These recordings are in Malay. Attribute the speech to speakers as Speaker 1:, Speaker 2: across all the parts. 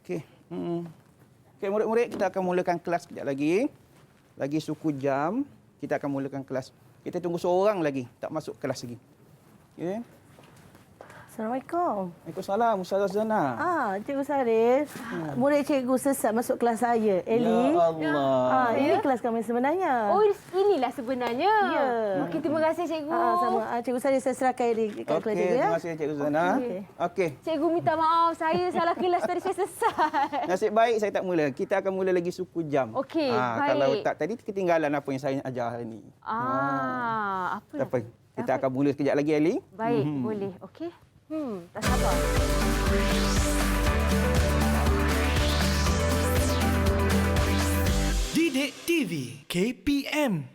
Speaker 1: Okey. Okey, murid-murid, kita akan mulakan kelas kejap lagi. Lagi suku jam, kita akan mulakan kelas. Kita tunggu seorang lagi, tak masuk kelas lagi. Okey.
Speaker 2: Assalamualaikum.
Speaker 1: Waalaikumsalam, Ustazah Zana.
Speaker 2: Cikgu Sarif. Murid cikgu sesat masuk kelas saya, Eli.
Speaker 1: Ya Allah.
Speaker 2: Ini kelas kami sebenarnya.
Speaker 3: Oh, inilah sebenarnya.
Speaker 2: Ya.
Speaker 3: Okey, terima kasih cikgu.
Speaker 2: Sama. Cikgu Sarif, saya serahkan Eli kat kelas
Speaker 1: Okey,
Speaker 2: cikgu ya.
Speaker 1: terima kasih Cikgu Zana. Okey.
Speaker 3: Cikgu minta maaf, saya salah kelas tadi, saya sesat.
Speaker 1: Nasib baik saya tak mula. Kita akan mula lagi suku jam.
Speaker 3: Okey, baik.
Speaker 1: Kalau tak tadi ketinggalan apa yang saya ajar hari ini.
Speaker 3: Apa?
Speaker 1: Tak apa. Kita akan mula sekejap lagi, Ali.
Speaker 3: Baik, boleh. Okey. Tak sabar.
Speaker 4: Didik TV KPM.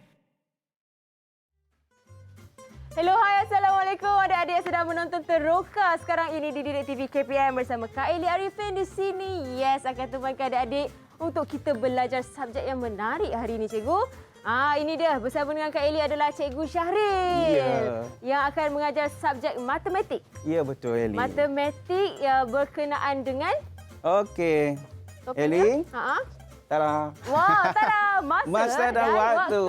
Speaker 3: Hello, hai, Assalamualaikum adik-adik yang sedang menonton teroka sekarang ini di Didik TV KPM bersama Kak Eli Arifin di sini. Yes, akan temankan adik-adik untuk kita belajar subjek yang menarik hari ini, cikgu. Ini dia, bersama dengan Kak Eli adalah Cikgu Syahril yang akan mengajar subjek matematik.
Speaker 1: Ya, betul, Eli.
Speaker 3: Matematik yang berkenaan dengan
Speaker 1: Okey.
Speaker 3: topiknya.
Speaker 1: Eli. Tada.
Speaker 3: Wah, tada,
Speaker 1: Masa dan waktu.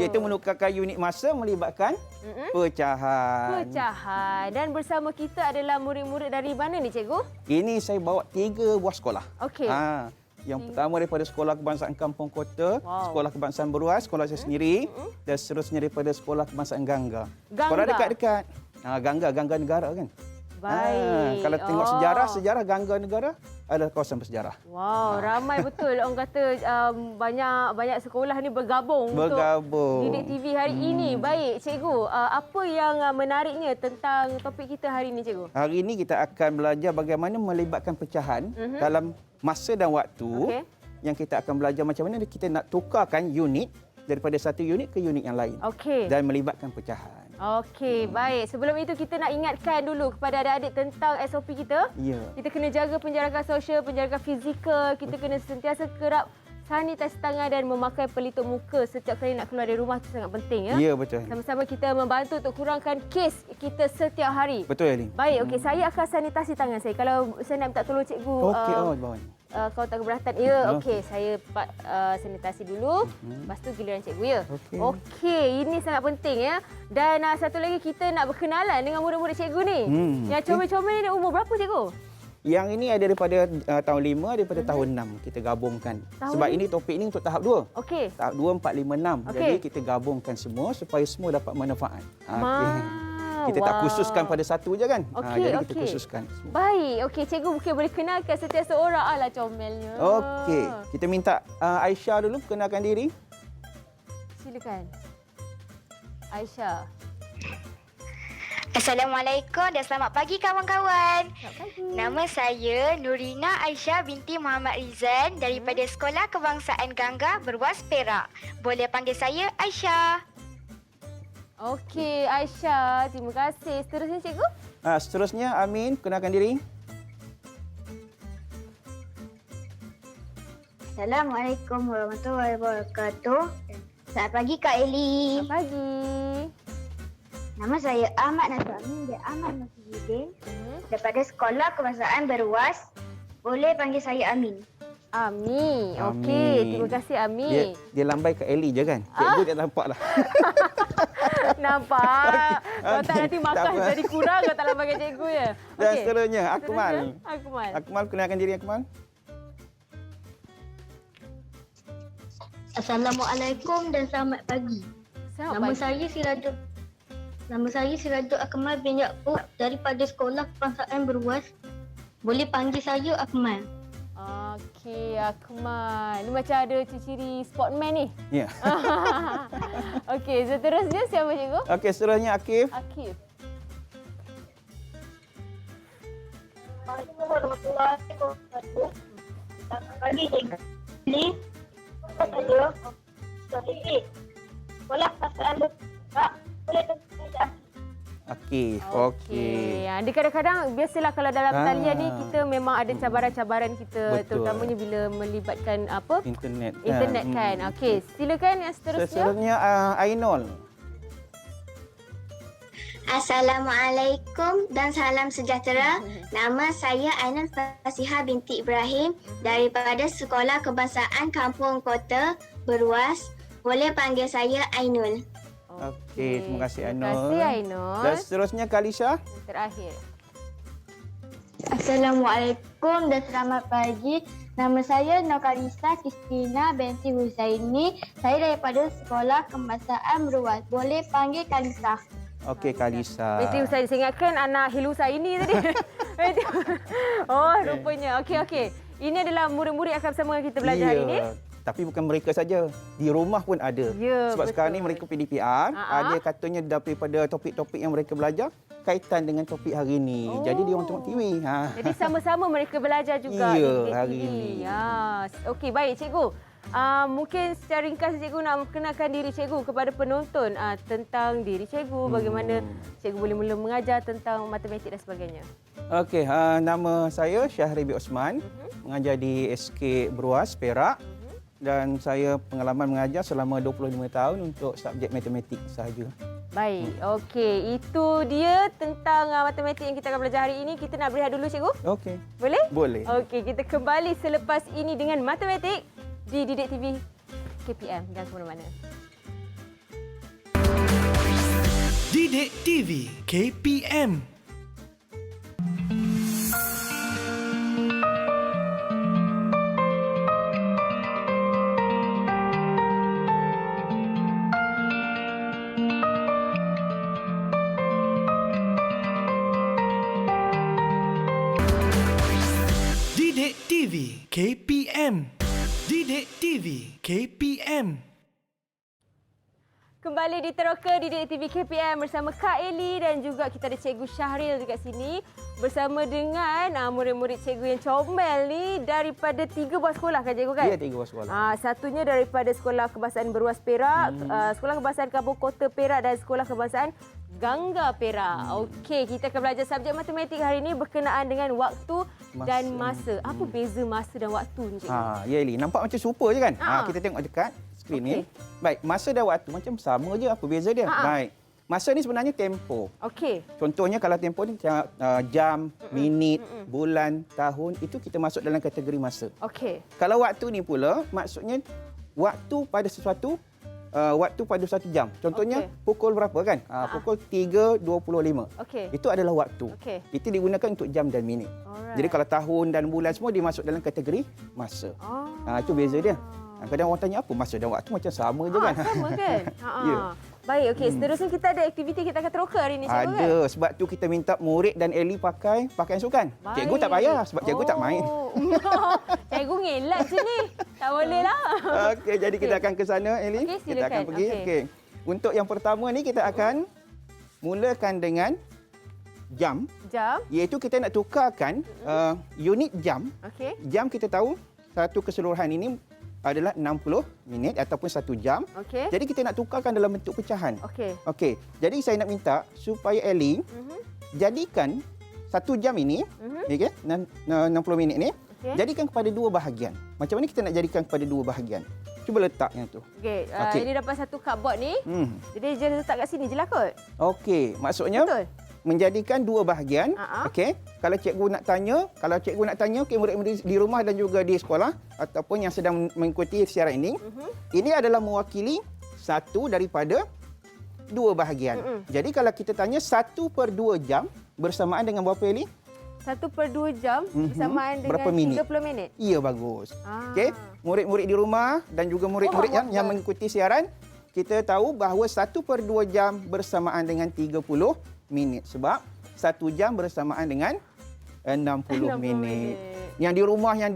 Speaker 1: Iaitu menukarkan unit masa melibatkan pecahan.
Speaker 3: Pecahan. Dan bersama kita adalah murid-murid dari mana ni, cikgu?
Speaker 1: Ini saya bawa 3 buah sekolah.
Speaker 3: Okey.
Speaker 1: Yang pertama daripada Sekolah Kebangsaan Kampung Kota, Sekolah Kebangsaan Beruas, sekolah saya sendiri, dan seterusnya daripada Sekolah Kebangsaan Gangga. Sekolah dekat-dekat. Gangga negara kan.
Speaker 3: Baik.
Speaker 1: Kalau tengok sejarah Gangga negara adalah kawasan bersejarah.
Speaker 3: Wow, ramai betul orang kata banyak sekolah ni bergabung untuk Didik TV hari ini. Baik, cikgu, apa yang menariknya tentang topik kita hari ini, cikgu?
Speaker 1: Hari ini kita akan belajar bagaimana melibatkan pecahan dalam masa dan waktu. Yang kita akan belajar macam mana kita nak tukarkan unit daripada satu unit ke unit yang lain. Dan melibatkan pecahan.
Speaker 3: Okey, baik. Sebelum itu kita nak ingatkan dulu kepada adik-adik tentang SOP kita.
Speaker 1: Ya.
Speaker 3: Kita kena jaga penjarakan sosial, penjarakan fizikal. Kita kena sentiasa kerap sanitasi tangan dan memakai pelitup muka setiap kali nak keluar dari rumah. Itu sangat penting ya.
Speaker 1: Ya, betul.
Speaker 3: Sama-sama kita membantu untuk kurangkan kes kita setiap hari.
Speaker 1: Betul, Eli.
Speaker 3: Baik, okey. Saya akan sanitasi tangan saya. Kalau saya nak minta tolong cikgu.
Speaker 1: Okey, bawah ni.
Speaker 3: Kau tak keberatan? Ya, okey. Saya sanitasi dulu. Lepas tu giliran cikgu ya. Okey, ini sangat penting ya. Dan satu lagi kita nak berkenalan dengan murid-murid cikgu ni. Yang comel-comel ni umur berapa, cikgu?
Speaker 1: Yang ini ada daripada tahun 5, daripada tahun 6 kita gabungkan. Sebab ini topik ini untuk tahap 2.
Speaker 3: Okey.
Speaker 1: Tahap 2, 4, 5, 6. Jadi kita gabungkan semua supaya semua dapat manfaat. Kita tak khususkan pada satu je kan. Jadi kita khususkan semua.
Speaker 3: Baik, okey, cikgu mungkin boleh kenalkan setiap seorang. Alah, comelnya.
Speaker 1: Okey, kita minta Aisyah dulu perkenalkan diri.
Speaker 3: Silakan. Aisyah.
Speaker 5: Assalamualaikum dan selamat pagi kawan-kawan.
Speaker 3: Selamat pagi.
Speaker 5: Nama saya Nurina Aisyah binti Muhammad Rizan daripada Sekolah Kebangsaan Gangga Beruas Perak. Boleh panggil saya Aisyah.
Speaker 3: Okey, Aisyah. Terima kasih. Seterusnya, cikgu?
Speaker 1: Seterusnya Amin, perkenalkan diri.
Speaker 5: Assalamualaikum warahmatullahi wabarakatuh. Selamat pagi Kak Eli.
Speaker 3: Selamat pagi.
Speaker 5: Nama saya Ahmad Nasrani bin Ahmad Nasruddin daripada Sekolah Kebangsaan Beruas. Boleh panggil saya Amin.
Speaker 3: Ami. Okey, terima kasih Ami.
Speaker 1: Dia lambai ke Eli je kan? Cikgu dia nampak lah.
Speaker 3: Nampak. Kau tak nanti makan jadi kurang kau tak lambai cikgu ya.
Speaker 1: Dan seterusnya Akmal.
Speaker 3: Akmal.
Speaker 1: Akmal, kenalkan diri Akmal.
Speaker 6: Assalamualaikum dan selamat pagi. Nama saya Sirajul Akmal bin Yaakob daripada Sekolah Kebangsaan Beruas. Boleh panggil saya Akmal.
Speaker 3: Okey, Akmal. Ini macam ada ciri-ciri sportman ni.
Speaker 1: Ya.
Speaker 3: Okey, seterusnya siapa cikgu?
Speaker 1: Okey, seterusnya Akif.
Speaker 3: Akif.
Speaker 6: Assalamualaikum warahmatullahi wabarakatuh. Selamat pagi cikgu. Sekolah Kebangsaan Beruas. Boleh panggil saya
Speaker 1: Akif.
Speaker 3: Okey. Dia kadang-kadang biasalah kalau dalam talian ni kita memang ada cabaran-cabaran kita.
Speaker 1: Betul.
Speaker 3: Terutamanya bila melibatkan apa?
Speaker 1: Internet
Speaker 3: kan. Okey, silakan yang seterusnya.
Speaker 1: Seterusnya Ainul.
Speaker 6: Assalamualaikum dan salam sejahtera. Nama saya Ainul Fasihah binti Ibrahim daripada Sekolah Kebangsaan Kampung Kota Beruas. Boleh panggil saya Ainul.
Speaker 1: Okey, terima kasih Ainul.
Speaker 3: Terima kasih Ainul.
Speaker 1: Dan seterusnya Kalisha.
Speaker 3: Terakhir.
Speaker 6: Assalamualaikum dan selamat pagi. Nama saya Nokalisa Kristina binti Husaini. Saya daripada Sekolah Kebangsaan Beruas. Boleh panggil Kalisa.
Speaker 1: Okey, Kalisha.
Speaker 3: Binti Husaini. Saya ingatkan anak Hilu Husaini tadi. Rupanya. Okey. Ini adalah murid-murid akan bersama kita belajar hari ini.
Speaker 1: Tapi bukan mereka saja. Di rumah pun ada.
Speaker 3: Ya,
Speaker 1: Sebab
Speaker 3: betul.
Speaker 1: sekarang ni mereka PDPR, ada katanya daripada topik-topik yang mereka belajar kaitan dengan topik hari ini. Jadi dia orang tengok TV.
Speaker 3: Jadi sama-sama mereka belajar juga
Speaker 1: Ya,
Speaker 3: di
Speaker 1: hari
Speaker 3: TV.
Speaker 1: ini.
Speaker 3: Okey, baik cikgu. Mungkin secara ringkas cikgu nak kenalkan diri cikgu kepada penonton tentang diri cikgu, bagaimana cikgu boleh mula mengajar tentang matematik dan sebagainya.
Speaker 1: Okey, nama saya Syahribi Osman, mengajar di SK Beruas, Perak. Dan saya pengalaman mengajar selama 25 tahun untuk subjek matematik sahaja.
Speaker 3: Baik, okey. Itu dia tentang matematik yang kita akan belajar hari ini. Kita nak berehat dulu cikgu?
Speaker 1: Okey.
Speaker 3: Boleh?
Speaker 1: Boleh.
Speaker 3: Okey, kita kembali selepas ini dengan matematik di Didik TV KPM. Jangan ke mana-mana.
Speaker 4: Didik TV KPM. Didik TV KPM. Didik TV KPM.
Speaker 3: Kembali diteroka di Didik TV KPM bersama Kak Eli dan juga kita ada Cikgu Syahril dekat sini bersama dengan murid-murid cikgu yang comel ni daripada 3 buah sekolah kan cikgu kan?
Speaker 1: Ya, 3 buah sekolah.
Speaker 3: Satunya daripada Sekolah Kebangsaan Beruas Perak, Sekolah Kebangsaan Kampung Kota Perak dan Sekolah Kebangsaan Gangga Perak. Okey, kita akan belajar subjek matematik hari ini berkenaan dengan waktu dan masa. Apa beza masa dan waktu ni cikgu?
Speaker 1: Ya Eli, nampak macam serupa je kan? Kita tengok dekat skrin ni. Baik, masa dan waktu macam sama je, apa beza dia? Baik. Masa ni sebenarnya tempoh.
Speaker 3: Okey.
Speaker 1: Contohnya kalau tempoh ni jam, minit, bulan, tahun, itu kita masuk dalam kategori masa.
Speaker 3: Okey.
Speaker 1: Kalau waktu ni pula maksudnya waktu pada sesuatu, waktu pada satu jam. Contohnya pukul berapa kan? Pukul 3.25.
Speaker 3: Okey.
Speaker 1: Itu adalah waktu.
Speaker 3: Okey.
Speaker 1: Itu digunakan untuk jam dan minit.
Speaker 3: Alright.
Speaker 1: Jadi kalau tahun dan bulan semua dia masuk dalam kategori masa. Itu beza dia. Kadang orang tanya apa masa dan waktu macam sama je kan?
Speaker 3: Sama kan?
Speaker 1: Ya.
Speaker 3: Baik, okey. Seterusnya kita ada aktiviti kita akan teroka hari ini cikgu kan?
Speaker 1: Ada. Sebab tu kita minta murid dan Eli pakai pakaian sukan.
Speaker 3: Baik.
Speaker 1: Cikgu tak payah sebab cikgu tak main.
Speaker 3: Cikgu ngelak je ni. Tak boleh lah.
Speaker 1: Okey, jadi kita akan ke sana Eli.
Speaker 3: Okey,
Speaker 1: Kita akan
Speaker 3: silakan.
Speaker 1: pergi. Okey. Untuk yang pertama ni kita akan mulakan dengan jam.
Speaker 3: Jam.
Speaker 1: Iaitu kita nak tukarkan unit jam.
Speaker 3: Okey.
Speaker 1: Jam kita tahu satu keseluruhan ini adalah 60 minit ataupun 1 jam.
Speaker 3: Okey.
Speaker 1: Jadi kita nak tukarkan dalam bentuk pecahan.
Speaker 3: Okey.
Speaker 1: Okey. Jadi saya nak minta supaya Eli jadikan 1 jam ini, okey, 60 minit ni, jadikan kepada 2 bahagian. Macam mana kita nak jadikan kepada 2 bahagian? Cuba letak yang tu.
Speaker 3: Okey.
Speaker 1: Okey.
Speaker 3: Ini dapat satu cardboard ni. Jadi dia letak kat sini je lah kot.
Speaker 1: Okey, maksudnya
Speaker 3: Betul.
Speaker 1: menjadikan 2 bahagian. Okey. Kalau cikgu nak tanya, okey, murid-murid di rumah dan juga di sekolah ataupun yang sedang mengikuti siaran ini, ini adalah mewakili satu daripada 2 bahagian. Jadi kalau kita tanya 1/2 jam bersamaan dengan berapa Eli?
Speaker 3: 1/2 jam bersamaan dengan
Speaker 1: Berapa minit?
Speaker 3: 30 minit.
Speaker 1: Ya, bagus. Okey, murid-murid di rumah dan juga murid-murid yang mengikuti siaran, kita tahu bahawa 1/2 jam bersamaan dengan 30 minit. Sebab 1 jam bersamaan dengan 60 minit. Yang di rumah yang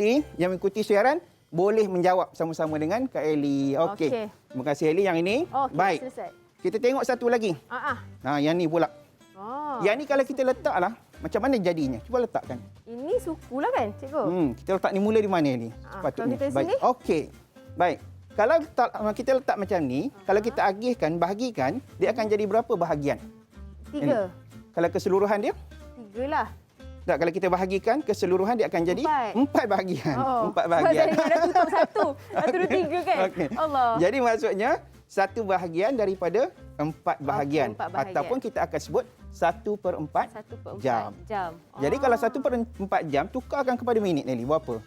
Speaker 1: mengikuti siaran boleh menjawab sama-sama dengan Kak Eli. Okey. Terima kasih Eli yang ini. Baik.
Speaker 3: Selesai.
Speaker 1: Kita tengok satu lagi. Yang ni pula. Yang ni kalau kita letaklah, macam mana jadinya? Cuba letakkan.
Speaker 3: Ini suku lah kan, cikgu?
Speaker 1: Kita letak ni mula di mana ni? Sepatutnya.
Speaker 3: Kalau kita
Speaker 1: Baik.
Speaker 3: sini?
Speaker 1: Okey. Baik. Kalau kita letak macam ni, kalau kita agihkan, bahagikan, dia akan jadi berapa bahagian?
Speaker 3: 3.
Speaker 1: Kalau keseluruhan dia?
Speaker 3: 3 lah.
Speaker 1: Tak, kalau kita bahagikan keseluruhan dia akan jadi 4 bahagian. 4 bahagian.
Speaker 3: Sebab tadi tutup 1. Lepas tu 3 kan?
Speaker 1: Okey.
Speaker 3: Allah.
Speaker 1: Jadi maksudnya 1 bahagian daripada 4 bahagian.
Speaker 3: 4 bahagian.
Speaker 1: Ataupun kita akan sebut 1/4 jam. Jadi kalau 1/4 jam, tukarkan kepada minit, Nelly, berapa?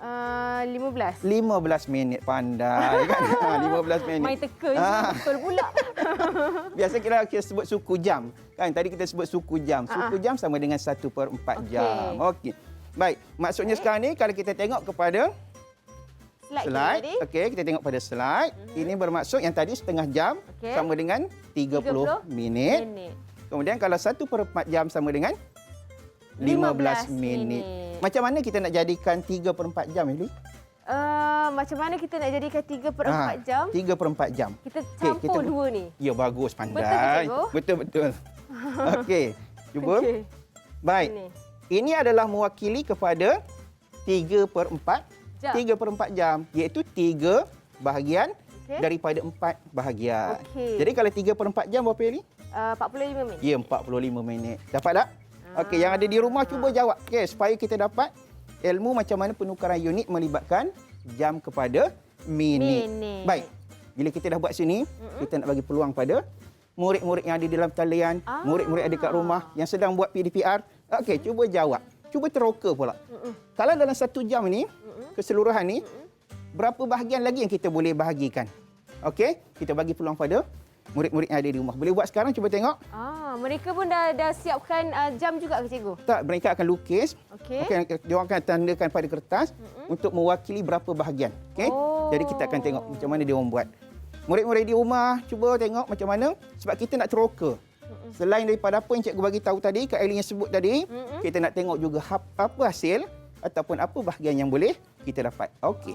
Speaker 3: 15.
Speaker 1: 15 minit. Pandai kan? 15 minit.
Speaker 3: Main teka je, betul pula.
Speaker 1: Biasa kita sebut suku jam. Kan tadi kita sebut suku jam. Suku jam sama dengan 1/4 jam. Okey. Baik, maksudnya sekarang ni kalau kita tengok kepada slide. Okey, kita tengok pada slide. Ini bermaksud yang tadi setengah jam sama dengan 30 minit. Kemudian kalau 1/4 jam sama dengan 15 minit. Macam mana kita nak jadikan 3/4 jam, Eli?
Speaker 3: Macam mana kita nak jadikan 3/4 jam?
Speaker 1: 3/4 jam.
Speaker 3: Kita campur dua ni.
Speaker 1: Ya, bagus, pandai.
Speaker 3: Betul ke, Cikgu?
Speaker 1: Betul. Okey, cuba. Baik. Ini adalah mewakili kepada 3/4
Speaker 3: jam.
Speaker 1: 3/4 jam, iaitu 3 bahagian daripada 4 bahagian. Jadi kalau 3/4 jam berapa, Eli?
Speaker 3: 45 minit.
Speaker 1: Ya, 45 minit. Dapat tak? Okey, yang ada di rumah cuba jawab. Okey, supaya kita dapat ilmu macam mana penukaran unit melibatkan jam kepada minit. Baik. Bila kita dah buat sini, kita nak bagi peluang pada murid-murid yang ada di dalam talian, murid-murid ada kat rumah yang sedang buat PDPR. Okey, cuba jawab. Cuba teroka pula. Kalau dalam 1 jam ni, keseluruhan ni, berapa bahagian lagi yang kita boleh bahagikan? Okey, kita bagi peluang pada murid-murid yang ada di rumah. Boleh buat sekarang, cuba tengok.
Speaker 3: Mereka pun dah siapkan jam juga ke, Cikgu?
Speaker 1: Tak, mereka akan lukis. Okey, dia akan tandakan pada kertas untuk mewakili berapa bahagian. Okey. Jadi kita akan tengok macam mana dia orang buat. Murid-murid di rumah, cuba tengok macam mana sebab kita nak teroka. Selain daripada apa yang cikgu bagi tahu tadi, Kak Elin yang sebut tadi, kita nak tengok juga apa hasil ataupun apa bahagian yang boleh kita dapat. Okey.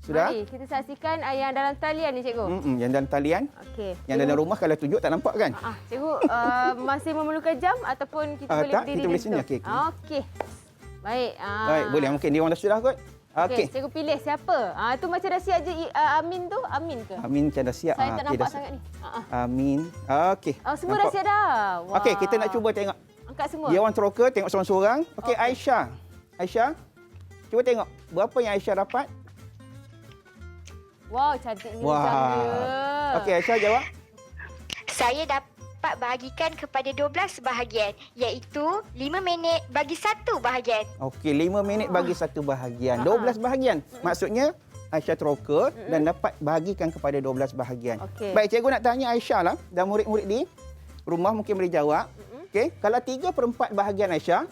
Speaker 1: Sudah?
Speaker 3: Mari kita saksikan yang dalam talian ni, Cikgu.
Speaker 1: Yang dalam talian.
Speaker 3: Okey.
Speaker 1: Yang dalam rumah kalau tunjuk tak nampak kan?
Speaker 3: Cikgu, masih memerlukan jam ataupun kita boleh
Speaker 1: tak,
Speaker 3: berdiri
Speaker 1: kita boleh sini. Okey.
Speaker 3: Okey. Baik.
Speaker 1: Baik, boleh. Mungkin dia orang dah sudah kot.
Speaker 3: Okey, Cikgu pilih siapa? Tu macam dah siap je Amin tu. Amin ke?
Speaker 1: Amin macam dah siap.
Speaker 3: Saya tak nampak sangat ni.
Speaker 1: Amin. Okey.
Speaker 3: Semua dah siap dah.
Speaker 1: Okey, kita nak cuba tengok.
Speaker 3: Angkat semua.
Speaker 1: Dia orang teroka, tengok seorang-seorang. Okey, Aisyah. Aisyah, cuba tengok. Berapa yang Aisyah dapat?
Speaker 3: Wow, cantiknya jamnya.
Speaker 1: Okey, Aisyah jawab.
Speaker 6: Saya dapat bahagikan kepada 12 bahagian, iaitu 5 minit bagi 1 bahagian.
Speaker 1: Okey, 5 minit bagi 1 bahagian. 12 bahagian. Maksudnya Aisyah teroka dan dapat bahagikan kepada 12 bahagian. Baik, cikgu nak tanya Aisyah lah dan murid-murid di rumah mungkin boleh jawab. Okey, kalau 3/4 bahagian Aisyah,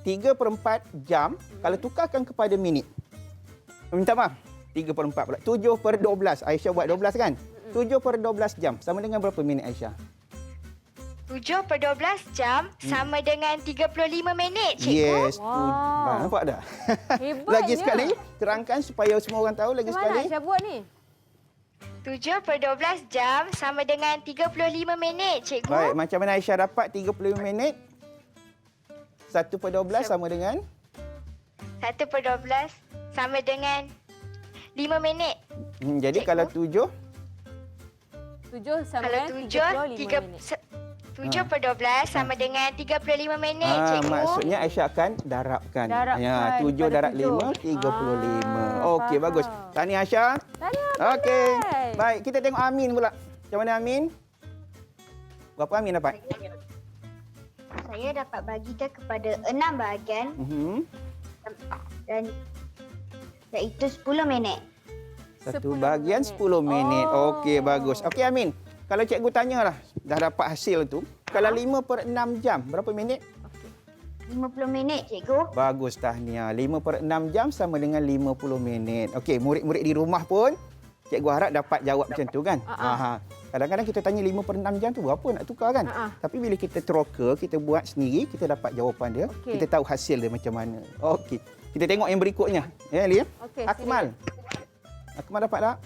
Speaker 1: 3/4 jam, kalau tukarkan kepada minit. Minta maaf. 3/4 pula. 7/12. Aisyah buat 12 kan? 7/12 jam. Sama dengan berapa minit, Aisyah?
Speaker 6: 7/12 jam sama dengan 35 minit, Cikgu.
Speaker 1: Yes. Nampak dah?
Speaker 3: Hebatnya.
Speaker 1: Lagi sekali, terangkan supaya semua orang tahu lagi sekali.
Speaker 3: Macam mana Aisyah buat ni?
Speaker 6: 7/12 jam sama dengan 35 minit, Cikgu.
Speaker 1: Baik, macam mana Aisyah dapat 35 minit? 1/12 sama dengan?
Speaker 6: 1/12 sama dengan 5 minit.
Speaker 1: Jadi
Speaker 6: Cikgu.
Speaker 1: kalau 7?
Speaker 3: 7 sama
Speaker 6: Kalau
Speaker 3: dengan 35 minit.
Speaker 6: 7/12 sama dengan 35 minit, Cikgu.
Speaker 1: Maksudnya Aisyah akan darabkan.
Speaker 3: Darabkan
Speaker 1: 7 darab
Speaker 3: pada
Speaker 1: 5, 35. Okey,
Speaker 3: faham.
Speaker 1: bagus. Tahniah Aisyah.
Speaker 3: Tahniah,
Speaker 1: Okey.
Speaker 3: pandai.
Speaker 1: Baik, kita tengok Amin pula. Macam mana Amin? Berapa Amin dapat?
Speaker 5: Saya dapat bagikan kepada 6 bahagian dan iaitu 10 minit.
Speaker 1: Satu bahagian 10 minit. Okey, bagus. Okey Amin, kalau cikgu tanyalah, dah dapat hasil tu, kalau 5/6 jam, berapa minit?
Speaker 5: 50 minit, Cikgu.
Speaker 1: Bagus, tahniah. 5/6 jam sama dengan 50 minit. Okey, murid-murid di rumah pun, cikgu harap dapat jawab macam tu kan? Kadang-kadang kita tanya 5/6 jam tu berapa nak tukar kan? Tapi bila kita teroka, kita buat sendiri, kita dapat jawapan dia. Kita tahu hasil dia macam mana. Okey. Kita tengok yang berikutnya. Ya, Ali. Akmal. Akmal dapat tak?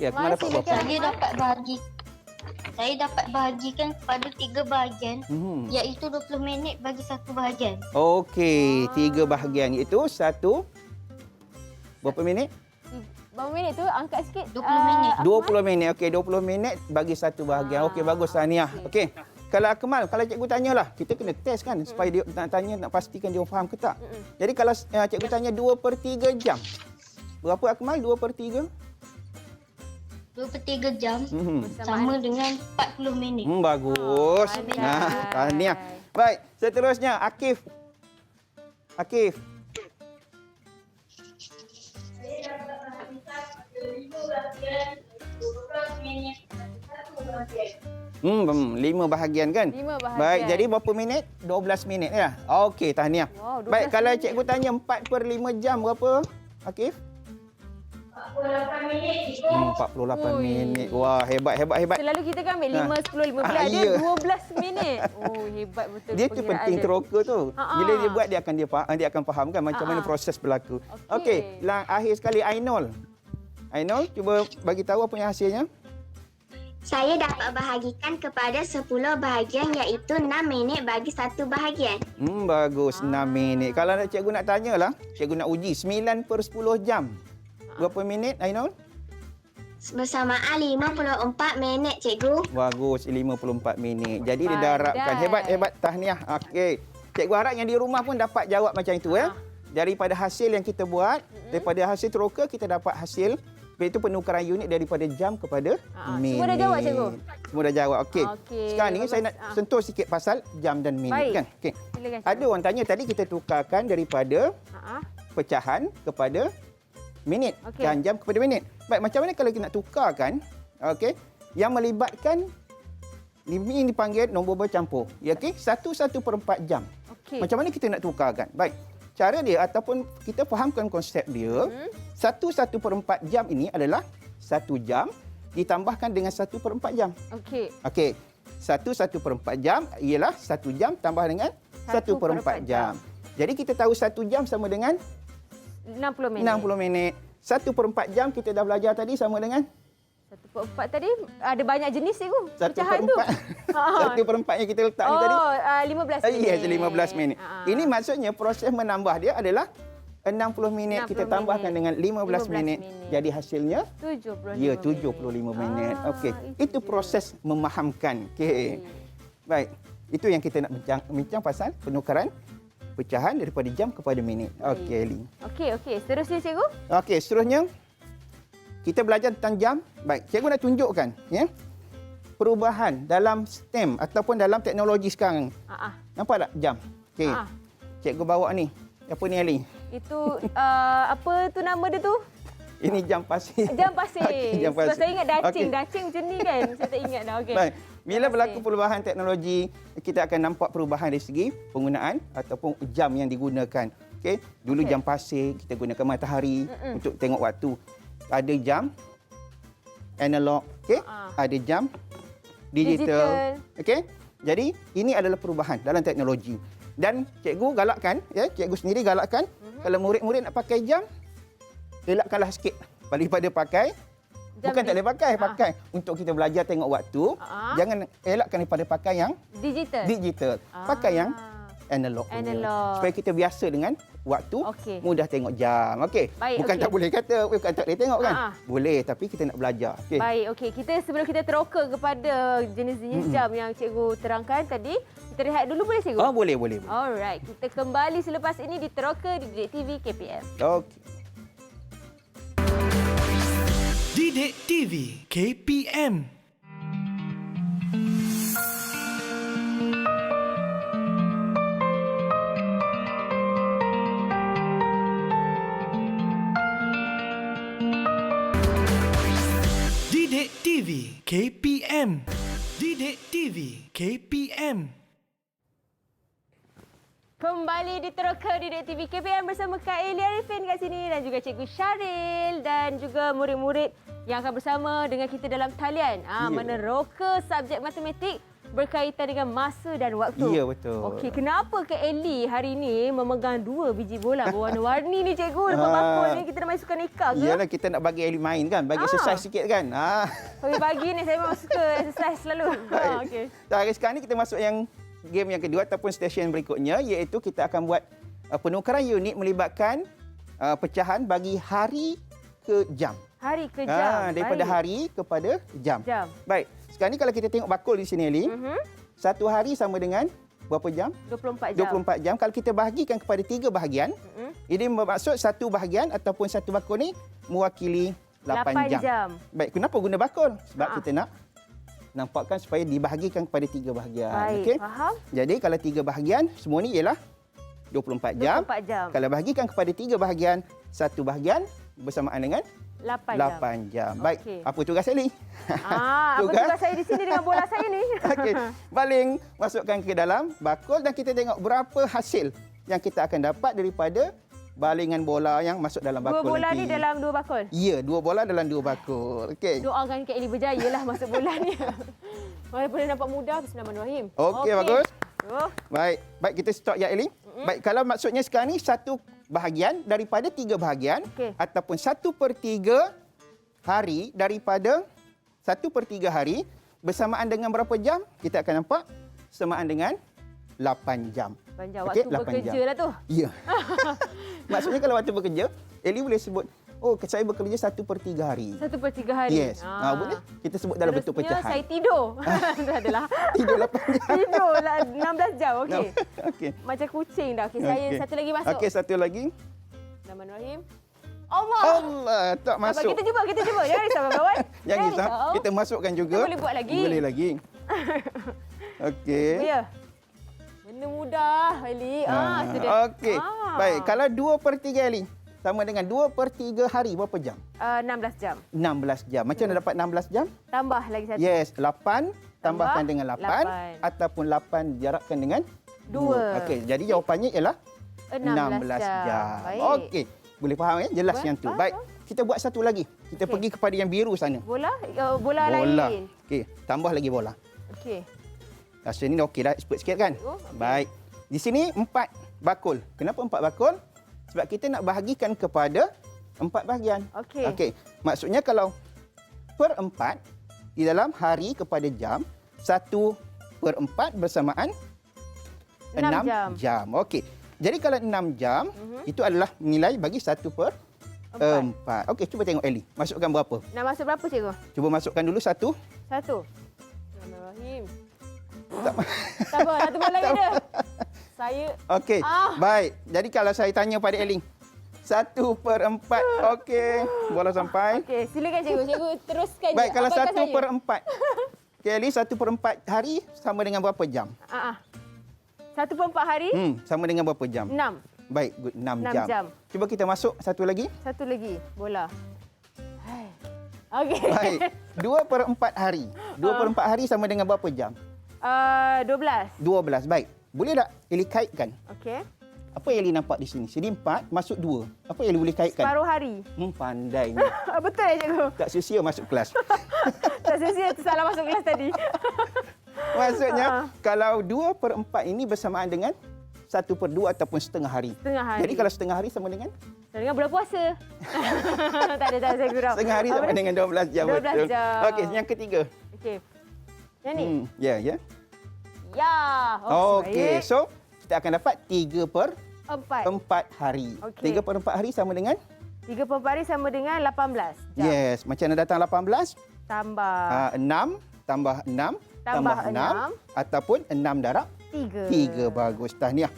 Speaker 1: Ya, Akmal dapat berapa?
Speaker 7: Saya dapat bahagikan kepada 3 bahagian, iaitu 20 minit bagi 1 bahagian.
Speaker 1: Okey, 3 bahagian iaitu 1 berapa minit?
Speaker 3: Berapa minit tu? Angkat sikit.
Speaker 7: 20 minit.
Speaker 1: 20 minit. Okey, 20 minit bagi 1 bahagian. Okey, bagus tahniah. Okey. Kalau Akmal, kalau cikgu tanyalah, kita kena test kan supaya dia nak tanya, nak pastikan dia faham ke tak. Jadi kalau cikgu tanya 2/3 jam. Berapa Akmal 2/3?
Speaker 7: 23 jam sama dengan 40 minit.
Speaker 1: Bagus. Tahniah. Baik, seterusnya Akif. Akif. Lima bahagian kan?
Speaker 3: 5 bahagian.
Speaker 1: Baik, jadi berapa minit? 12 minit ya? Okey, tahniah.
Speaker 3: Wow, 12
Speaker 1: baik, kalau
Speaker 3: minit.
Speaker 1: cikgu tanya 4/5 jam berapa, Akif?
Speaker 5: 48 minit.
Speaker 1: 48 minit. Wah, hebat.
Speaker 3: Selalu kita kan ambil 5, 10, 15. Dia
Speaker 1: ya.
Speaker 3: 12 minit. Oh, hebat betul.
Speaker 1: Dia tu penting teroka tu. Bila dia buat, dia akan faham kan macam mana proses berlaku. Okey, akhir sekali Ainul. Ainul, cuba bagi tahu apa yang hasilnya.
Speaker 6: Saya dapat bahagikan kepada 10 bahagian iaitu 6 minit bagi satu bahagian.
Speaker 1: Bagus, 6 minit. Kalau cikgu nak tanyalah, cikgu nak uji 9/10 jam. Berapa minit, Ainul?
Speaker 6: Bersamaan 54 minit, cikgu.
Speaker 1: Bagus, 54 minit. Jadi dia dah harapkan. Hebat, tahniah. Okey. Cikgu harap yang di rumah pun dapat jawab macam itu. Daripada hasil yang kita buat, daripada hasil teroka, kita dapat hasil. Iaitu penukaran unit daripada jam kepada minit.
Speaker 3: Semua dah jawab, cikgu?
Speaker 1: Semua dah jawab. Okey. Sekarang ni saya nak sentuh sikit pasal jam dan minit. Kan? Okay.
Speaker 3: Silakan,
Speaker 1: Ada orang tanya tadi kita tukarkan daripada pecahan kepada minit. Dan jam kepada minit. Baik, macam mana kalau kita nak tukarkan? Okey. Yang melibatkan ini dipanggil nombor bercampur. Okey, 1/4 jam. Macam mana kita nak tukarkan? Baik. Cara dia ataupun kita fahamkan konsep dia, 1/4 jam ini adalah 1 jam ditambahkan dengan 1/4 jam. Okey. 1/4 jam ialah 1 jam tambah dengan 1/4 jam. Jadi kita tahu 1 jam sama dengan
Speaker 3: 60 minit.
Speaker 1: 60 minit. 1/4 jam kita dah belajar tadi sama dengan
Speaker 3: 1/4 tadi ada banyak jenis, cikgu. Pecahan tu.
Speaker 1: 1/4 yang kita letak ni tadi.
Speaker 3: 15 minit.
Speaker 1: Yes, 15 minit. Ini maksudnya proses menambah dia adalah 60 minit
Speaker 3: 60
Speaker 1: kita tambahkan dengan 15 minit. Jadi hasilnya 75 minit. Okey. Itu proses memahamkan. Okey. Baik. Itu yang kita nak bincang pasal penukaran pecahan daripada jam kepada minit. Okey, Eli.
Speaker 3: Okey. Seterusnya, cikgu?
Speaker 1: Okey, seterusnya kita belajar tentang jam. Baik, cikgu nak tunjukkan perubahan dalam STEM ataupun dalam teknologi sekarang. Nampak tak jam? Okey. Cikgu bawa ni. Apa ni, Ali?
Speaker 3: Itu apa tu nama dia tu?
Speaker 1: Ini jam pasir.
Speaker 3: Jam pasir.
Speaker 1: Okey, jam pasir.
Speaker 3: Sebab saya ingat dacing. Dacing macam ni kan. Saya tak ingat dah. Okey.
Speaker 1: Baik. Bila berlaku perubahan teknologi, kita akan nampak perubahan dari segi penggunaan ataupun jam yang digunakan. Okey. Dulu jam pasir, kita gunakan matahari untuk tengok waktu. Ada jam analog, okey? Ada jam digital. Okey? Jadi, ini adalah perubahan dalam teknologi. Dan cikgu galakkan, cikgu sendiri galakkan kalau murid-murid nak pakai jam, elakkanlah sikit daripada pakai jam bukan ni. Tak boleh pakai untuk kita belajar tengok waktu. Jangan elakkan daripada pakai yang digital. Pakai yang analog. Supaya kita biasa dengan waktu, mudah tengok jam. Okey. Bukan tak boleh kata, bukan tak boleh tengok kan? Boleh, tapi kita nak belajar. Okay.
Speaker 3: Baik, okey. Sebelum kita teroka kepada jenis-jenis jam yang cikgu terangkan tadi, kita rehat dulu boleh, cikgu?
Speaker 1: Boleh.
Speaker 3: Alright, kita kembali selepas ini di Teroka di Didik TV KPM.
Speaker 1: Okey.
Speaker 4: Didik TV KPM. Didik TV KPM. Didik TV KPM.
Speaker 3: Kembali di Teroka Didik TV KPM bersama Kak Eli Arifin kat sini dan juga Cikgu Syaril dan juga murid-murid yang akan bersama dengan kita dalam talian meneroka subjek matematik berkaitan dengan masa dan waktu.
Speaker 1: Ya, betul.
Speaker 3: Okey, kenapa Kak Eli hari ini memegang 2 biji bola berwarna-warni ni, cikgu? Depan bakul ni kita nak main sukan nikah ke?
Speaker 1: Iyalah, kita nak bagi Eli main kan, bagi exercise sikit kan.
Speaker 3: Pagi-pagi ni saya memang suka exercise selalu. Okey.
Speaker 1: Hari sekarang ni kita masuk yang game yang kedua ataupun stesen berikutnya, iaitu kita akan buat penukaran unit melibatkan pecahan bagi hari ke jam.
Speaker 3: Hari ke jam.
Speaker 1: Daripada hari kepada jam. Baik. Sekarang ni kalau kita tengok bakul di sini, Eli, satu hari sama dengan berapa jam?
Speaker 3: 24 jam.
Speaker 1: 24 jam. Kalau kita bahagikan kepada 3 bahagian, ini bermaksud satu bahagian ataupun satu bakul ni mewakili 8 jam. Baik, kenapa guna bakul? Sebab kita nak nampakkan supaya dibahagikan kepada 3 bahagian.
Speaker 3: Baik,
Speaker 1: Okey?
Speaker 3: faham.
Speaker 1: Jadi kalau 3 bahagian, semua ni ialah 24 jam.
Speaker 3: 24 jam.
Speaker 1: Kalau bahagikan kepada 3 bahagian, satu bahagian bersamaan dengan 8 jam. Baik,
Speaker 3: Okey.
Speaker 1: apa tugas Ellie?
Speaker 3: Apa tugas saya di sini dengan bola saya ni?
Speaker 1: Okey, baling, masukkan ke dalam bakul dan kita tengok berapa hasil yang kita akan dapat daripada balingan bola yang masuk dalam bakul
Speaker 3: 2 bola
Speaker 1: nanti.
Speaker 3: ni dalam 2 bakul?
Speaker 1: Ya, 2 bola dalam 2 bakul. Okey.
Speaker 3: Doakan Kak Ellie berjaya lah masuk bola ni. Walaupun dia nampak mudah, Bismillahirrahmanirrahim.
Speaker 1: Okey, bagus.
Speaker 3: Oh.
Speaker 1: Baik kita stop ya Ellie. Baik, kalau maksudnya sekarang ni satu bahagian daripada 3 bahagian ataupun 1/3 hari daripada 1/3 hari bersamaan dengan berapa jam? Kita akan nampak bersamaan dengan 8 jam.
Speaker 3: Panjang
Speaker 1: Okey,
Speaker 3: waktu
Speaker 1: 8
Speaker 3: bekerja
Speaker 1: jam.
Speaker 3: lah tu.
Speaker 1: Ya. Maksudnya kalau waktu bekerja, Ellie boleh sebut, saya bekerja 1/3 hari.
Speaker 3: 1/3 hari.
Speaker 1: Yes. Boleh kita sebut dalam bentuk
Speaker 3: Terusnya
Speaker 1: pecahan.
Speaker 3: saya tidur. Adalah.
Speaker 1: Tidur 8 jam.
Speaker 3: Tidur lah 16 jam. Okey.
Speaker 1: Okey.
Speaker 3: Macam kucing dah. Okey, saya
Speaker 1: Okey.
Speaker 3: satu lagi masuk.
Speaker 1: Okey, satu lagi.
Speaker 3: Bismillahirrahmanirrahim. Allah.
Speaker 1: Allah, tak
Speaker 3: Sabar,
Speaker 1: masuk.
Speaker 3: kita cuba. Jangan risau kawan.
Speaker 1: Jangan risau. Kita masukkan juga.
Speaker 3: Kita boleh buat lagi.
Speaker 1: Boleh lagi. Okey.
Speaker 3: Ya. Benda mudah, Ellie. Sudah.
Speaker 1: Okey. Baik, kalau 2/3 Ellie sama dengan 2/3 hari berapa jam?
Speaker 3: 16 jam.
Speaker 1: 16 jam. Macam mana dapat 16 jam?
Speaker 3: Tambah lagi satu.
Speaker 1: Yes, 8 tambahkan dengan 8
Speaker 3: 8.
Speaker 1: ataupun 8 jarakkan dengan
Speaker 3: 2.
Speaker 1: Okey, jadi jawapannya ialah
Speaker 3: 16 jam. Baik.
Speaker 1: Okey. Boleh faham jelas yang tu.
Speaker 3: Faham.
Speaker 1: Baik. Kita buat satu lagi. Kita pergi kepada yang biru sana.
Speaker 3: Bola? Bola lain.
Speaker 1: Okey, tambah lagi bola.
Speaker 3: Okey.
Speaker 1: Rasa ni dah okey dah, expert sikit kan?
Speaker 3: Oh, okey.
Speaker 1: Baik. Di sini 4 bakul. Kenapa 4 bakul? Sebab kita nak bahagikan kepada 4 bahagian.
Speaker 3: Okey.
Speaker 1: Okey. Maksudnya kalau per 4 di dalam hari kepada jam, 1/4 bersamaan 6 jam. Okey. Jadi kalau 6 jam, itu adalah nilai bagi 1/4. Okey, cuba tengok Ellie. Masukkan berapa?
Speaker 3: Nak masuk berapa, cikgu?
Speaker 1: Cuba masukkan dulu 1.
Speaker 3: 1. Bismillahirrahmanirrahim.
Speaker 1: Tak.
Speaker 3: Sabar, satu bola lagi dia. Saya...
Speaker 1: Okey, baik. Jadi kalau saya tanya pada Ellie, 1/4. Okey, bola sampai.
Speaker 3: Okey, silakan cikgu. Cikgu teruskan je.
Speaker 1: Baik, kalau
Speaker 3: Apakah saya?
Speaker 1: 1/4. Okey, Ellie, 1/4 hari sama dengan berapa jam?
Speaker 3: 1/4 hari?
Speaker 1: Sama dengan berapa jam?
Speaker 3: 6.
Speaker 1: Baik, good. 6
Speaker 3: 6
Speaker 1: jam.
Speaker 3: jam.
Speaker 1: Cuba kita masuk satu lagi.
Speaker 3: Satu lagi, bola. Okey.
Speaker 1: Baik, 2/4 hari. 2/4 hari sama dengan berapa jam?
Speaker 3: 12.
Speaker 1: 12. Baik. Boleh tak Ellie kaitkan?
Speaker 3: Okey.
Speaker 1: Apa yang Ellie nampak di sini? Jadi 4 masuk 2. Apa yang Ellie boleh kaitkan?
Speaker 3: Separuh hari.
Speaker 1: Pandai ni.
Speaker 3: Betul ya, cikgu?
Speaker 1: Tak sia-sia masuk kelas.
Speaker 3: Tak sia-sia salah masuk kelas tadi.
Speaker 1: Maksudnya, kalau 2/4 ini bersamaan dengan 1/2 ataupun setengah hari.
Speaker 3: Setengah hari.
Speaker 1: Jadi kalau setengah hari sama dengan?
Speaker 3: Dengan bulan puasa. tak ada, saya gurau.
Speaker 1: Setengah hari sama dengan 12 jam.
Speaker 3: 12
Speaker 1: betul.
Speaker 3: jam.
Speaker 1: Okey, yang ketiga.
Speaker 3: Okey. Yang ni?
Speaker 1: Ya, ya.
Speaker 3: Ya.
Speaker 1: Okey, so kita akan dapat
Speaker 3: 4
Speaker 1: hari.
Speaker 3: Okey.
Speaker 1: 3/4 hari sama dengan?
Speaker 3: 3/4 hari sama dengan 18 jam.
Speaker 1: Yes. Macam mana datang 18?
Speaker 3: Tambah
Speaker 1: 6 tambah 6
Speaker 3: Tambah
Speaker 1: 6 ataupun 6 darab
Speaker 3: 3.
Speaker 1: 3. Bagus. Tahniah.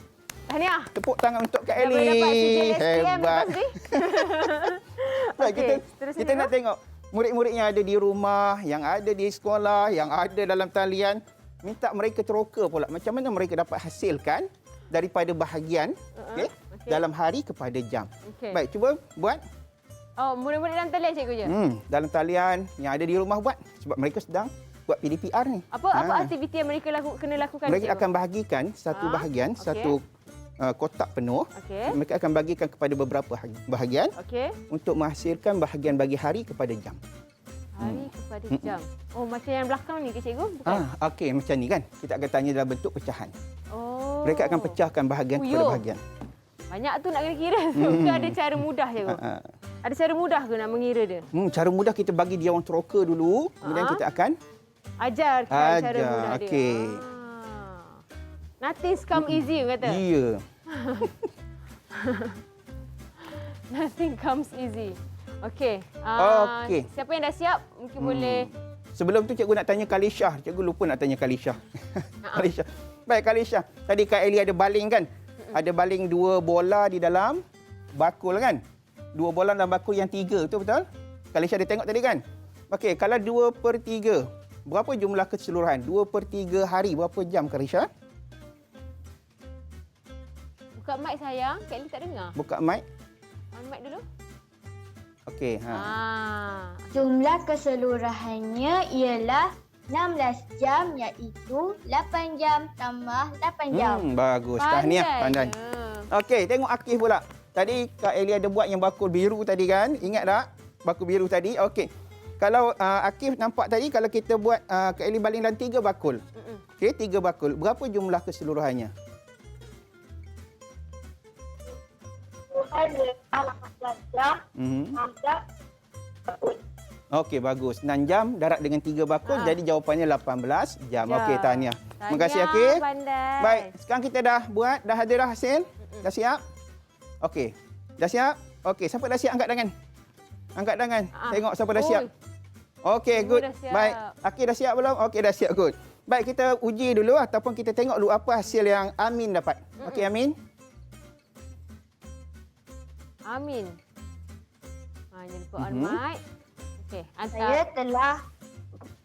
Speaker 3: Tahniah.
Speaker 1: Tepuk tangan untuk Kak
Speaker 3: Dah boleh
Speaker 1: Ellie.
Speaker 3: dapat CJSPM
Speaker 1: Hebat.
Speaker 3: lepas ni.
Speaker 1: Baik,
Speaker 3: Okey,
Speaker 1: kita
Speaker 3: terusnya,
Speaker 1: nak tengok murid-murid yang ada di rumah, yang ada di sekolah, yang ada dalam talian, minta mereka teroka pula. Macam mana mereka dapat hasilkan daripada bahagian okey, dalam hari kepada jam.
Speaker 3: Okey.
Speaker 1: Baik, cuba buat.
Speaker 3: Murid-murid dalam talian cikgu je.
Speaker 1: Dalam talian yang ada di rumah buat sebab mereka sedang buat PDPR ni.
Speaker 3: Apa aktiviti yang mereka kena lakukan?
Speaker 1: Mereka
Speaker 3: cikgu?
Speaker 1: akan bahagikan satu bahagian,
Speaker 3: okey.
Speaker 1: satu kotak penuh.
Speaker 3: Okey.
Speaker 1: Mereka akan bagikan kepada beberapa bahagian
Speaker 3: Okey.
Speaker 1: untuk menghasilkan bahagian bagi hari kepada jam.
Speaker 3: Hari kepada jam. Oh, macam yang belakang ni ke cikgu? Bukan?
Speaker 1: Okey, macam ni kan. Kita akan tanya dalam bentuk pecahan.
Speaker 3: Oh.
Speaker 1: Mereka akan pecahkan bahagian kepada bahagian.
Speaker 3: Banyak tu nak kena kira. Ke ada cara mudah cikgu? Ada cara mudah ke nak mengira dia?
Speaker 1: Cara mudah kita bagi dia orang teroka dulu, kemudian kita akan
Speaker 3: Ajarkan cara mudah dia.
Speaker 1: Okey.
Speaker 3: Nothing come easy kata.
Speaker 1: Ya.
Speaker 3: Nothing comes easy. Okey.
Speaker 1: Okey.
Speaker 3: Siapa yang dah siap mungkin boleh.
Speaker 1: Sebelum tu cikgu nak tanya Kalishah. Cikgu lupa nak tanya Kalishah. Kalishah. Baik Kalishah. Tadi Kak Ellie ada baling kan? Ada baling 2 bola di dalam bakul kan? 2 bola dalam bakul yang 3, betul betul? Kalau Isha dia tengok tadi kan? Okey, kalau 2/3, berapa jumlah keseluruhan? 2/3 hari, berapa jam Kak Risha?
Speaker 3: Buka mic sayang. Kak Ellie tak dengar.
Speaker 1: Buka mic.
Speaker 3: On mic dulu.
Speaker 1: Okey,
Speaker 7: Jumlah keseluruhannya ialah 16 jam iaitu 8 jam tambah 8 jam.
Speaker 1: Bagus. Tahniah, pandai. Okey, tengok Akif pula. Tadi Kak Ellie ada buat yang bakul biru tadi kan? Ingat tak? Bakul biru tadi. Okey. Kalau Akif nampak tadi, kalau kita buat Kak Ellie baling dalam 3 bakul. Okey, 3 bakul. Berapa jumlah keseluruhannya?
Speaker 5: 18 jam.
Speaker 1: Okey, bagus. 6 jam darab dengan 3 bakul, jadi jawapannya 18 jam. Okey, tahniah. Terima kasih Akif.
Speaker 3: Pandai.
Speaker 1: Baik, sekarang kita dah buat, dah ada dah hasil? Dah siap? Okey. Dah siap? Okey, siapa dah siap angkat tangan? Angkat tangan. Tengok siapa dah siap. Okey, good. Baik. Akif dah siap belum? Okey, dah siap, good. Baik, kita uji dulu ataupun kita tengok dulu apa hasil yang Amin dapat. Okey, Amin.
Speaker 3: Amin. Jangan lupa on mic. Okey,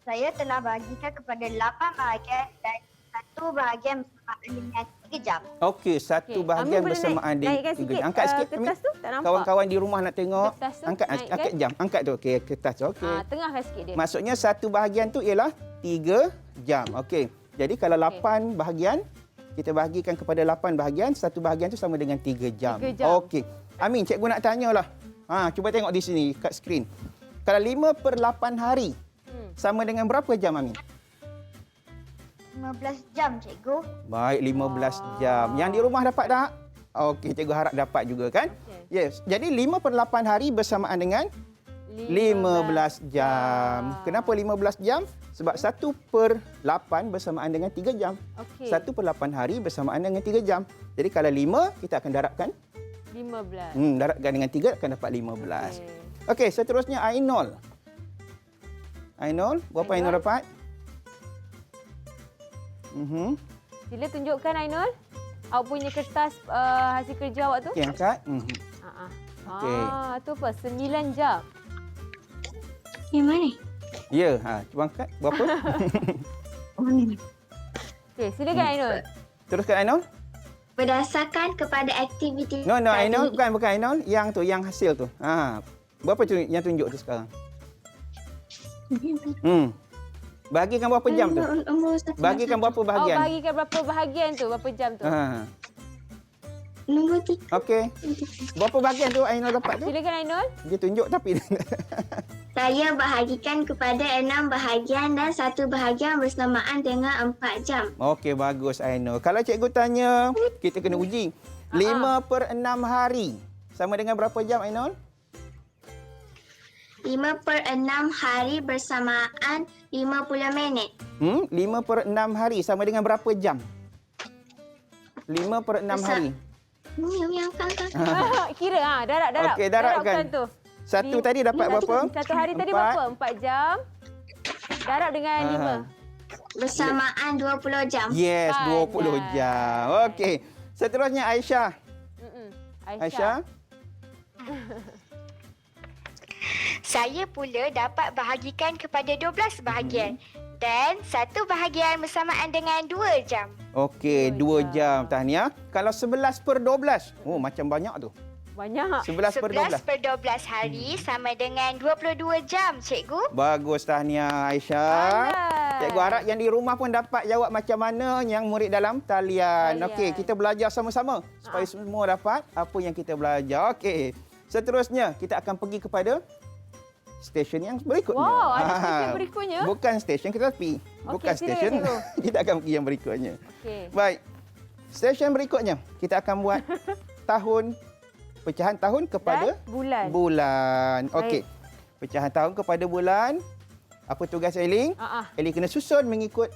Speaker 5: Saya telah bahagikan kepada 8 bahagian dan 1 bahagian bersamaan dengan 3 jam.
Speaker 1: Okey, satu bahagian
Speaker 3: Amin,
Speaker 1: bersamaan di
Speaker 3: naikkan
Speaker 1: 3
Speaker 3: sikit,
Speaker 1: jam. Angkat sikit, Amin.
Speaker 3: kertas tu, tak nampak.
Speaker 1: Kawan-kawan di rumah nak tengok.
Speaker 3: Kertas tu,
Speaker 1: Angkat
Speaker 3: naikkan.
Speaker 1: jam. Angkat tu. Okey, kertas tu. Okey.
Speaker 3: Tengahkan sikit dia.
Speaker 1: Maksudnya satu bahagian tu ialah 3 jam. Okey. Jadi kalau 8 bahagian, kita bahagikan kepada 8 bahagian, satu bahagian tu sama dengan 3 jam.
Speaker 3: 3 jam.
Speaker 1: Okey. Amin, cikgu nak tanyalah. Cuba tengok di sini kat skrin. Kalau 5/8 hari sama dengan berapa jam, Amin?
Speaker 5: 15 jam, cikgu.
Speaker 1: Baik, 15 jam. Yang di rumah dapat tak? Okey, cikgu harap dapat juga kan?
Speaker 3: Okey.
Speaker 1: Yes. Jadi 5/8 hari bersamaan dengan 15 jam. Kenapa 15 jam? Sebab 1/8 bersamaan dengan 3 jam.
Speaker 3: Okey.
Speaker 1: 1/8 hari bersamaan dengan 3 jam. Jadi kalau 5, kita akan darabkan.
Speaker 3: 15.
Speaker 1: Darabkan dengan 3 akan dapat 15. Okey, seterusnya Ainul. Ainul, berapa Ainul dapat?
Speaker 3: Sila tunjukkan Ainul. Awak punya kertas hasil kerja awak tu.
Speaker 1: Okey, angkat. Okey.
Speaker 3: Tu apa? 9 jam.
Speaker 7: Yang mana?
Speaker 1: Ya, cuba angkat. Berapa?
Speaker 3: Okey, silakan Ainul.
Speaker 1: Teruskan Ainul.
Speaker 6: Berdasarkan kepada aktiviti
Speaker 1: No, Ainul. Bukan Ainul. Yang tu, yang hasil tu. Berapa tu yang tunjuk tu sekarang? Bahagikan berapa jam tu? Bahagikan berapa bahagian?
Speaker 3: Bahagikan berapa bahagian tu? Berapa jam tu?
Speaker 6: Nombor 3.
Speaker 1: Okey. Berapa bahagian tu Ainul dapat tu?
Speaker 3: Silakan Ainul.
Speaker 1: Dia tunjuk tapi
Speaker 6: Saya bahagikan kepada 6 bahagian dan 1 bahagian bersamaan dengan 4 jam.
Speaker 1: Okey, bagus Ainul. Kalau cikgu tanya, kita kena uji. 5/6 hari sama dengan berapa jam Ainul?
Speaker 6: 5/6 hari bersamaan 50 minit.
Speaker 1: 5/6 hari sama dengan berapa jam? 5/6 hari.
Speaker 3: Kira darab.
Speaker 1: Okey, darabkan.
Speaker 3: Tu.
Speaker 1: Satu tadi dapat berapa?
Speaker 3: Satu hari tadi berapa? 4 jam. Darab dengan 5.
Speaker 6: Bersamaan 20 jam.
Speaker 1: Yes, 20 jam. Okey. Seterusnya Aisyah. Aisyah.
Speaker 5: Saya pula dapat bahagikan kepada 12 bahagian dan 1 bahagian bersamaan dengan 2 jam.
Speaker 1: Okey, 2 jam. Tahniah. Kalau 11/12. Macam banyak tu.
Speaker 3: Banyak.
Speaker 1: 11/12.
Speaker 5: 11/12 hari sama dengan 22 jam, cikgu.
Speaker 1: Bagus, tahniah Aisyah. Cikgu harap yang di rumah pun dapat jawab macam mana yang murid dalam talian. Okey, kita belajar sama-sama supaya semua dapat apa yang kita belajar. Okey. Seterusnya, kita akan pergi kepada stesen yang berikutnya.
Speaker 3: Wow, ada stesen berikutnya?
Speaker 1: Bukan stesen tetapi. Bukan stesen. Kita akan pergi yang berikutnya.
Speaker 3: Okey.
Speaker 1: Baik. Stesen berikutnya, kita akan buat pecahan tahun kepada bulan. Okey. Pecahan tahun kepada bulan. Apa tugas Ellie? Ellie kena susun mengikut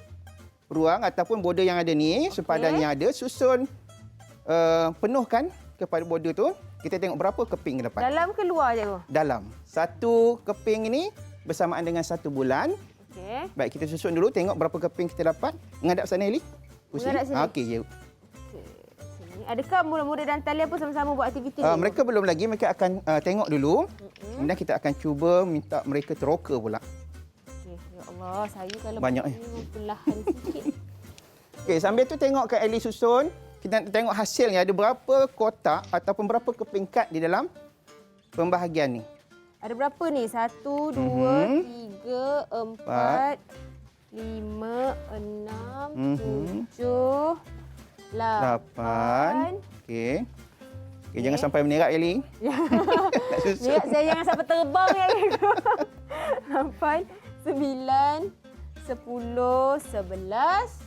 Speaker 1: ruang ataupun border yang ada ni, sepadan yang ada, susun penuhkan kepada border tu. Kita tengok berapa keping dapat.
Speaker 3: Dalam ke luar cikgu?
Speaker 1: Dalam. Satu keping ini bersamaan dengan 1 bulan.
Speaker 3: Okey.
Speaker 1: Baik, kita susun dulu tengok berapa keping kita dapat. Menghadap sana Ellie.
Speaker 3: Menghadap sini.
Speaker 1: Okey, ya.
Speaker 3: Sini. Adakah murid-murid dan talian pun sama-sama buat aktiviti ni?
Speaker 1: Mereka belum lagi, mereka akan tengok dulu. Kemudian kita akan cuba minta mereka teroka pula.
Speaker 3: Okey, ya Allah, saya kalau
Speaker 1: Banyak,
Speaker 3: memang perlahan sikit.
Speaker 1: Okey, sambil tu tengok Kak Ellie susun. Kita nak tengok hasilnya ada berapa kotak ataupun berapa kepingkat di dalam pembahagian ni.
Speaker 3: Ada berapa ni? 1, 2, 3, 4, 5, 6, 7, 8.
Speaker 1: Okey. Okey, jangan sampai menerak Ellie. Nak susun.
Speaker 3: Niat saya jangan sampai terbang ya. 8, 9, 10, 11,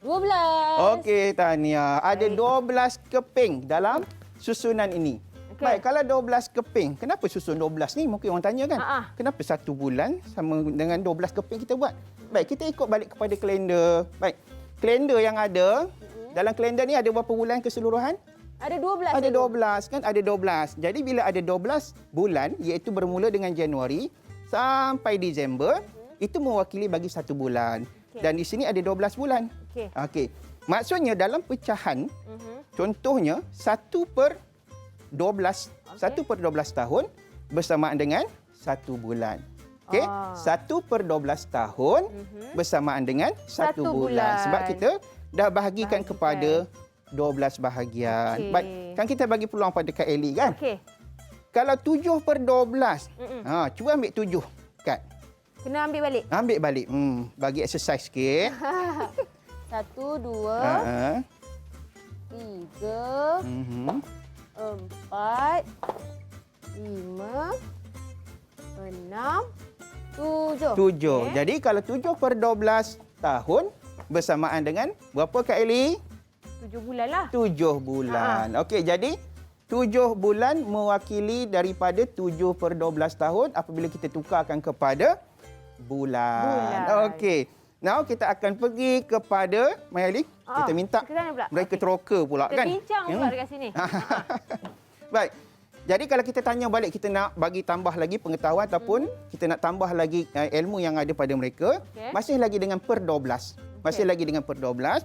Speaker 3: 12.
Speaker 1: Okey, Tania. Ada 12 keping dalam susunan ini.
Speaker 3: Okey.
Speaker 1: Baik, kalau 12 keping, kenapa susun 12 ni? Mungkin orang tanya kan? Kenapa 1 bulan sama dengan 12 keping kita buat? Baik, kita ikut balik kepada kalender. Baik, kalender yang ada, dalam kalender ni ada berapa bulan keseluruhan?
Speaker 3: Ada 12.
Speaker 1: Ada 12 kan? Ada 12. Jadi bila ada 12 bulan, iaitu bermula dengan Januari sampai Disember, itu mewakili bagi 1 bulan.
Speaker 3: Okey.
Speaker 1: Dan di sini ada 12 bulan.
Speaker 3: Okey.
Speaker 1: Okey. Maksudnya dalam pecahan, contohnya 1/12, 1/12 tahun bersamaan dengan 1 bulan. Okey? 1/12 tahun bersamaan dengan 1
Speaker 3: 1
Speaker 1: bulan.
Speaker 3: bulan.
Speaker 1: Sebab kita dah bahagikan kepada 12 bahagian.
Speaker 3: Okey.
Speaker 1: Baik, kan kita bagi peluang pada Kak Ellie kan?
Speaker 3: Okey.
Speaker 1: Kalau 7/12, cuba ambil 7, Kak.
Speaker 3: Kena ambil balik.
Speaker 1: Ambil balik. Bagi exercise sikit.
Speaker 3: 1, 2, 3, 4, 5, 6, 7.
Speaker 1: 7. Jadi kalau 7/12 tahun bersamaan dengan berapa Kak Ellie?
Speaker 3: 7 bulan lah.
Speaker 1: 7 bulan. Okey, jadi 7 bulan mewakili daripada 7/12 tahun apabila kita tukarkan kepada bulan. Okey. Now kita akan pergi kepada Mayali. Kita minta mereka teroka pula
Speaker 3: kita
Speaker 1: kan.
Speaker 3: Kita bincang pula dekat sini.
Speaker 1: Baik. Jadi kalau kita tanya balik, kita nak bagi tambah lagi pengetahuan ataupun kita nak tambah lagi ilmu yang ada pada mereka, masih lagi dengan per 12. Masih lagi dengan per 12.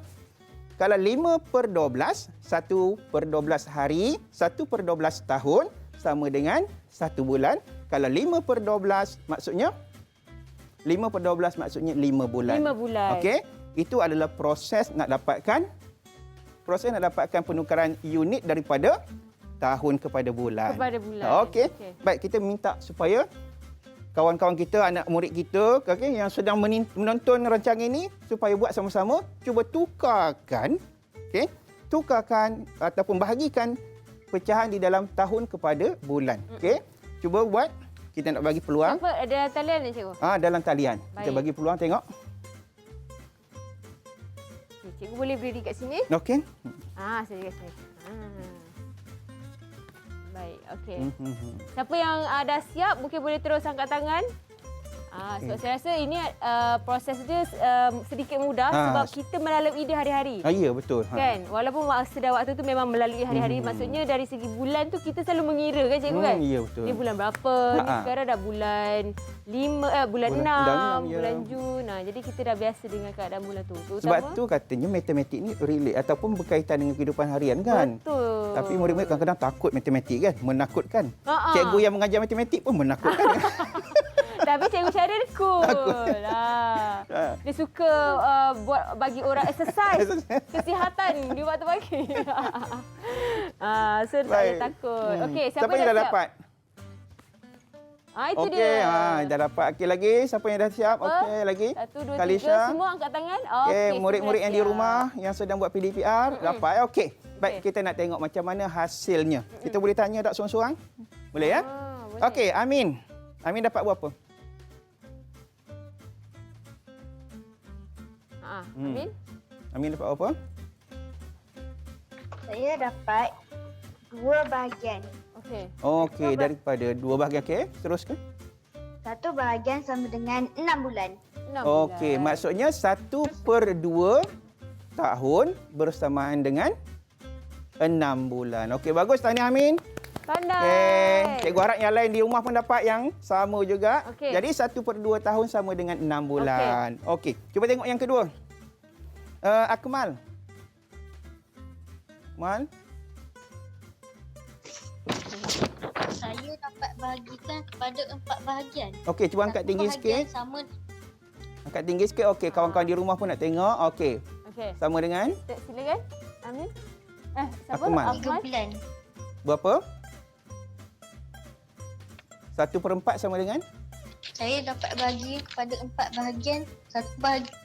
Speaker 1: Kalau 5/12, 1/12 hari, 1/12 tahun sama dengan 1 bulan. Kalau 5/12 maksudnya 5/12 maksudnya 5 bulan.
Speaker 3: 5 bulan.
Speaker 1: Okey. Itu adalah proses nak dapatkan penukaran unit daripada tahun kepada bulan.
Speaker 3: Kepada bulan.
Speaker 1: Okey. Baik, kita minta supaya kawan-kawan kita, anak murid kita yang sedang menonton rancangan ini supaya buat sama-sama, cuba tukarkan ataupun bahagikan pecahan di dalam tahun kepada bulan. Okey. Cuba buat. Kita nak bagi peluang.
Speaker 3: Apa ada talian ni cikgu?
Speaker 1: Dalam talian. Kita bagi peluang tengok.
Speaker 3: Cikgu boleh berdiri kat sini?
Speaker 1: Okey.
Speaker 3: Saya kat sini. Baik, okey. Siapa yang dah siap mungkin boleh terus angkat tangan. Sebab saya rasa ini proses dia sedikit mudah sebab kita melalui dia hari-hari.
Speaker 1: Ya, betul.
Speaker 3: Kan? Walaupun masa dan waktu tu memang melalui hari-hari. Maksudnya dari segi bulan tu kita selalu mengira kan cikgu kan?
Speaker 1: Ya, betul.
Speaker 3: Ni bulan berapa? Ni sekarang dah bulan 5, bulan 6, bulan Jun. Jadi kita dah biasa dengan keadaan bulan tu.
Speaker 1: Sebab tu katanya matematik ni relate ataupun berkaitan dengan kehidupan harian kan?
Speaker 3: Betul.
Speaker 1: Tapi murid-murid kadang-kadang takut matematik kan? Menakutkan. Cikgu yang mengajar matematik pun menakutkan.
Speaker 3: Tapi cikgu Syaril cool. Dia suka bagi orang exercise kesihatan di waktu pagi. So tak payah takut. Okey, siapa yang dah dapat? Itu dia.
Speaker 1: Dah dapat. Okey lagi. Siapa yang dah siap? Okey lagi.
Speaker 3: 1, 2, 3.
Speaker 1: Kalisha.
Speaker 3: Semua angkat tangan.
Speaker 1: Okey, murid-murid yang di rumah yang sedang buat PDPR dapat. Okey. Baik, kita nak tengok macam mana hasilnya. Kita boleh tanya tak seorang-seorang? Boleh ya? Okey, Amin. Amin dapat berapa?
Speaker 3: Amin.
Speaker 1: Amin dapat apa?
Speaker 5: Saya dapat 2 bahagian.
Speaker 1: Okey, daripada 2 bahagian. Okey, teruskan.
Speaker 5: 1 bahagian sama dengan 6 bulan.
Speaker 1: Okey, maksudnya 1/2 tahun bersamaan dengan 6 bulan. Okey, bagus. Tahniah Amin.
Speaker 3: Pandai.
Speaker 1: Cikgu harap yang lain di rumah pun dapat yang sama juga.
Speaker 3: Okey.
Speaker 1: Jadi 1/2 tahun sama dengan 6 bulan. Okey. Cuba tengok yang kedua. Akmal. Akmal?
Speaker 7: Saya dapat bahagikan kepada 4 bahagian.
Speaker 1: Okey, cuba angkat
Speaker 7: Satu
Speaker 1: tinggi
Speaker 7: bahagian
Speaker 1: sikit.
Speaker 7: sama
Speaker 1: Angkat tinggi sikit. Okey, kawan-kawan di rumah pun nak tengok. Okey.
Speaker 3: Okey.
Speaker 1: Sama dengan
Speaker 3: Silakan. Amin. Siapa?
Speaker 1: Akmal.
Speaker 7: 3 bulan.
Speaker 1: berapa? 1/4 sama dengan?
Speaker 7: Saya dapat bagi kepada 4 bahagian. Satu bahagian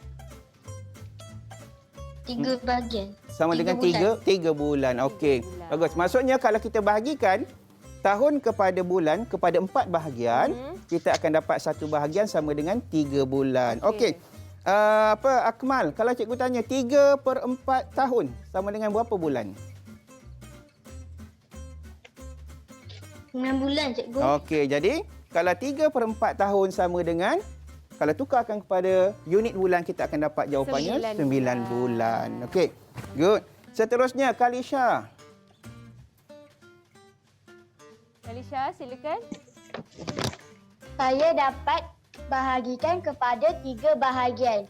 Speaker 7: 3 bahagian.
Speaker 1: Sama
Speaker 7: 3
Speaker 1: dengan
Speaker 7: bulan.
Speaker 1: 3 bulan. Okey.
Speaker 3: bulan.
Speaker 1: Bagus. Maksudnya kalau kita bahagikan tahun kepada bulan kepada 4 bahagian, kita akan dapat satu bahagian sama dengan 3 bulan. Okey. Akmal, kalau cikgu tanya 3/4 tahun sama dengan berapa bulan?
Speaker 7: 9 bulan cikgu.
Speaker 1: Okey, jadi kalau 3/4 tahun sama dengan, kalau tukarkan kepada unit bulan, kita akan dapat jawapannya 9 bulan. Okey, good. Seterusnya, Kalisha.
Speaker 3: Kalisha, silakan.
Speaker 6: Saya dapat bahagikan kepada 3 bahagian.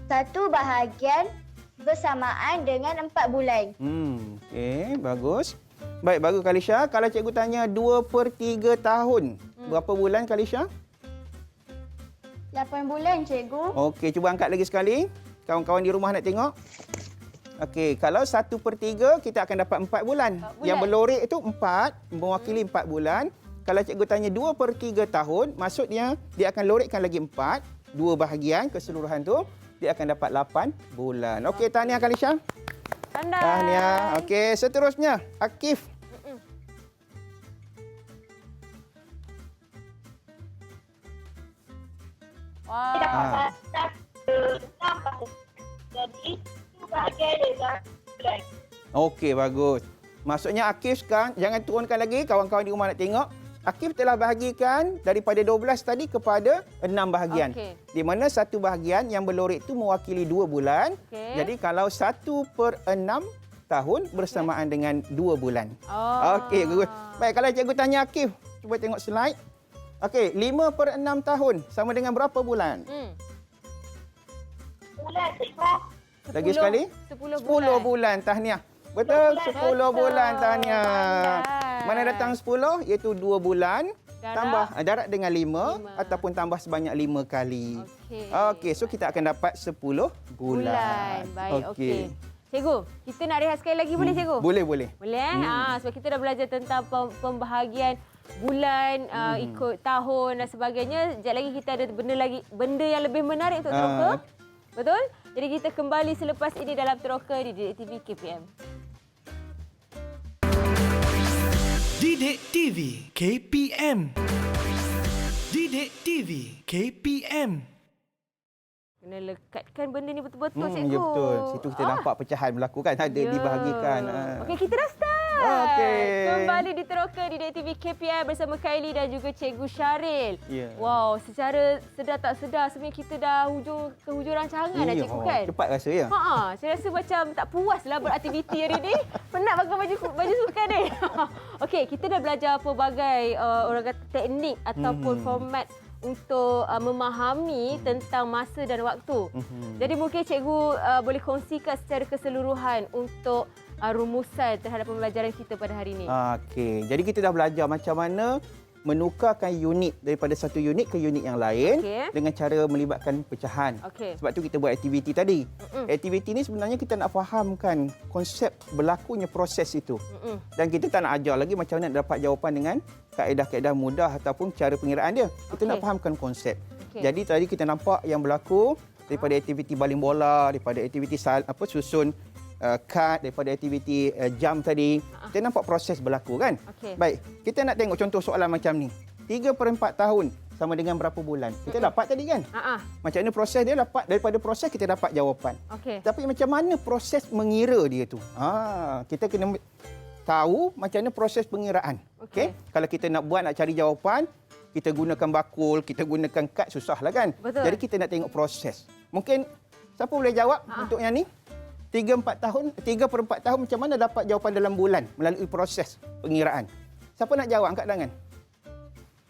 Speaker 6: Satu bahagian bersamaan dengan 4 bulan.
Speaker 1: Okey, bagus. Baik, bagus Kalisha. Kalau cikgu tanya 2/3 tahun, berapa bulan Kalisha?
Speaker 6: 8 bulan, cikgu.
Speaker 1: Okey, cuba angkat lagi sekali. Kawan-kawan di rumah nak tengok. Okey, kalau 1/3 kita akan dapat 4 bulan. Yang berlorek itu 4, mewakili 4 bulan. Kalau cikgu tanya 2/3 tahun, maksudnya dia akan lorekkan lagi 4, 2 bahagian keseluruhan tu, dia akan dapat 8 bulan. Okey, tahniah Kalisha.
Speaker 3: Pandai.
Speaker 1: Tahniah. Okey, seterusnya Akif.
Speaker 3: Wah.
Speaker 6: Jadi, bahagian dengan bulan.
Speaker 1: Okey, bagus. Maksudnya Akif sekarang, jangan turunkan lagi, kawan-kawan di rumah nak tengok. Akif telah bahagikan daripada 12 tadi kepada 6 bahagian.
Speaker 3: Okey.
Speaker 1: Di mana satu bahagian yang berlorek itu mewakili 2 bulan.
Speaker 3: Okey.
Speaker 1: Jadi kalau 1/6 tahun bersamaan dengan 2 bulan. Okey, bagus. Baik, kalau cikgu tanya Akif, cuba tengok slide. Okey, 5/6 tahun sama dengan berapa bulan?
Speaker 6: Bulan, cikgu.
Speaker 1: Lagi sekali? 10 bulan. Tahniah. Betul, 10 bulan. Tahniah. Mana datang 10? Iaitu 2 bulan. Tambah darab dengan 5 ataupun tambah sebanyak 5 kali. Okey, so kita akan dapat 10 bulan.
Speaker 3: Baik, okey. Cikgu, kita nak rehat sekali lagi boleh cikgu?
Speaker 1: Boleh, boleh.
Speaker 3: Boleh sebab kita dah belajar tentang pembahagian bulan, ikut tahun dan sebagainya. Sekejap lagi kita ada benda yang lebih menarik untuk teroka. Betul? Jadi kita kembali selepas ini dalam teroka di Didik TV KPM.
Speaker 4: Didik TV KPM. Didik TV KPM.
Speaker 3: Kena lekatkan benda ni betul-betul cikgu.
Speaker 1: Ya betul. Situ kita nampak pecahan berlaku kan. Ada dibahagikan.
Speaker 3: Okey, kita dah start.
Speaker 1: Okey.
Speaker 3: Kembali di teroka di Didik TV KPM bersama Kylie dan juga Cikgu Syaril.
Speaker 1: Ya.
Speaker 3: Wow, secara sedar tak sedar sebenarnya kita dah ke hujung rancangan dah cikgu kan?
Speaker 1: Cepat rasa ya.
Speaker 3: Saya rasa macam tak puaslah beraktiviti hari ni. Penat pakai baju sukan ni. Okey, kita dah belajar pelbagai orang kata teknik ataupun format untuk memahami tentang masa dan waktu. Jadi mungkin cikgu boleh kongsikan secara keseluruhan untuk rumusan terhadap pembelajaran kita pada hari ini.
Speaker 1: Okey, jadi kita dah belajar macam mana menukarkan unit daripada satu unit ke unit yang lain dengan cara melibatkan pecahan. Sebab tu kita buat aktiviti tadi. Aktiviti ni sebenarnya kita nak fahamkan konsep berlakunya proses itu. Dan kita tak nak ajar lagi macam mana nak dapat jawapan dengan kaedah-kaedah mudah ataupun cara pengiraan dia. Kita nak fahamkan konsep. Jadi tadi kita nampak yang berlaku daripada aktiviti baling bola, daripada aktiviti susun kad, daripada aktiviti jam tadi. Kita nampak proses berlaku kan? Baik, kita nak tengok contoh soalan macam ni. 3/4 tahun sama dengan berapa bulan? Kita dapat tadi kan? Macam mana proses dia, dapat daripada proses kita dapat jawapan. Tapi macam mana proses mengira dia tu? Kita kena tahu macam mana proses pengiraan. Kalau kita nak cari jawapan, kita gunakan bakul, kita gunakan kad, susahlah kan? Jadi kita nak tengok proses. Mungkin siapa boleh jawab untuk yang ni? 3/4 tahun macam mana dapat jawapan dalam bulan melalui proses pengiraan? Siapa nak jawab? Angkat tangan.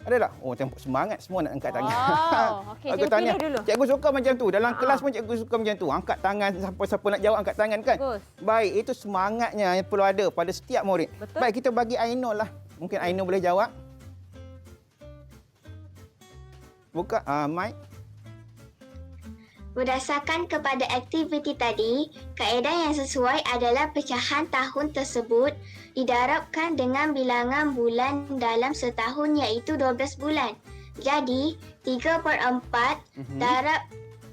Speaker 1: Ada tak? Oh, tengok semangat semua nak angkat tangan.
Speaker 3: Wow. Okey, cikgu pilih dulu.
Speaker 1: Cikgu suka macam tu. Dalam kelas pun cikgu suka macam tu. Angkat tangan, siapa-siapa nak jawab angkat tangan kan?
Speaker 3: Bagus.
Speaker 1: Baik, itu semangatnya yang perlu ada pada setiap murid.
Speaker 3: Betul.
Speaker 1: Baik, kita bagi Ainul lah. Mungkin Ainul boleh jawab. Buka mic.
Speaker 6: Berdasarkan kepada aktiviti tadi, kaedah yang sesuai adalah pecahan tahun tersebut didarabkan dengan bilangan bulan dalam setahun iaitu 12 bulan. Jadi, 3/4 darab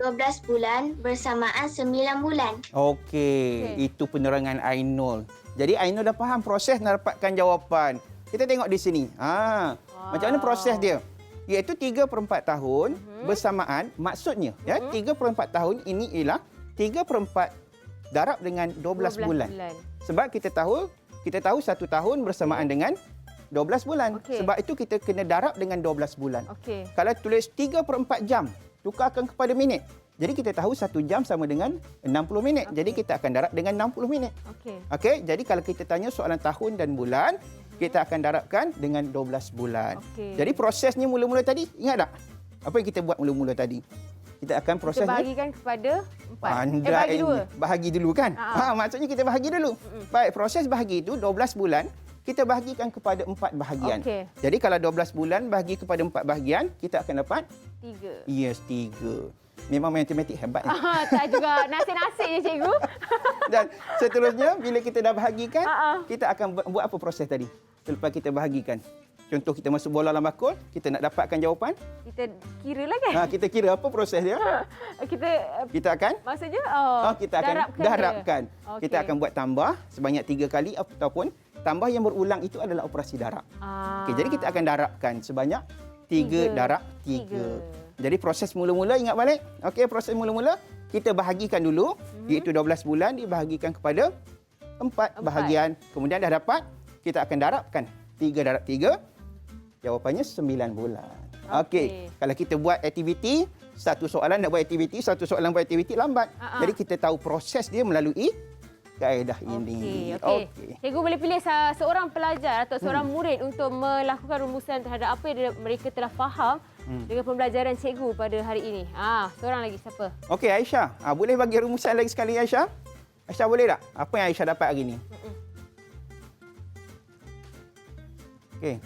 Speaker 6: 12 bulan bersamaan 9 bulan.
Speaker 1: Okey, itu penerangan Ainul. Jadi Ainul dah faham proses nak dapatkan jawapan. Kita tengok di sini. Macam mana proses dia? Iaitu 3/4 tahun bersamaan, maksudnya ya 3/4 tahun ini ialah 3/4 darab dengan 12 bulan. Sebab kita tahu 1 tahun bersamaan dengan 12 bulan.
Speaker 3: Okey.
Speaker 1: Sebab itu kita kena darab dengan 12 bulan.
Speaker 3: Okey.
Speaker 1: Kalau tulis 3/4 jam, tukarkan kepada minit. Jadi kita tahu 1 jam sama dengan 60 minit. Jadi kita akan darab dengan 60 minit.
Speaker 3: Okey.
Speaker 1: Okey, jadi kalau kita tanya soalan tahun dan bulan, kita akan darabkan dengan 12 bulan.
Speaker 3: Okey.
Speaker 1: Jadi prosesnya mula-mula tadi, ingat tak? Apa yang kita buat mula-mula tadi? Kita akan proses
Speaker 3: Kita bahagikan kepada 4.
Speaker 1: bagi
Speaker 3: bagi 2.
Speaker 1: Bahagi dulu kan? Maksudnya kita bahagi dulu. Baik, proses bahagi itu 12 bulan, kita bahagikan kepada 4 bahagian.
Speaker 3: Okey.
Speaker 1: Jadi kalau 12 bulan bahagi kepada 4 bahagian, kita akan dapat
Speaker 3: 3.
Speaker 1: yes, 3. Memang matematik hebat.
Speaker 3: Tak juga nasib-nasib je cikgu.
Speaker 1: Dan seterusnya bila kita dah bahagikan, kita akan buat apa proses tadi? Selepas kita bahagikan. Contoh kita masuk bola dalam bakul, kita nak dapatkan jawapan.
Speaker 3: Kita kira lah kan?
Speaker 1: Kita kira apa proses dia? Kita akan
Speaker 3: Maksudnya
Speaker 1: kita akan darabkan.
Speaker 3: Okay.
Speaker 1: Kita akan buat tambah sebanyak 3 kali ataupun tambah yang berulang itu adalah operasi darab. Okey, jadi kita akan darabkan sebanyak 3 darab 3. Jadi proses mula-mula ingat balik. Okey, proses mula-mula kita bahagikan dulu, iaitu 12 bulan dibahagikan kepada 4 bahagian. Kemudian dah dapat, kita akan darabkan 3 darab 3. Jawapannya 9 bulan. Okey, kalau kita buat aktiviti, satu soalan nak buat aktiviti, satu soalan buat aktiviti lambat. Jadi kita tahu proses dia melalui kaedah ini.
Speaker 3: Okey. Cikgu boleh pilih seorang pelajar atau seorang murid untuk melakukan rumusan terhadap apa yang mereka telah faham dengan pembelajaran cikgu pada hari ini. Seorang lagi siapa?
Speaker 1: Okey, Aisyah. Boleh bagi rumusan lagi sekali Aisyah? Aisyah boleh tak? Apa yang Aisyah dapat hari ini? Okey.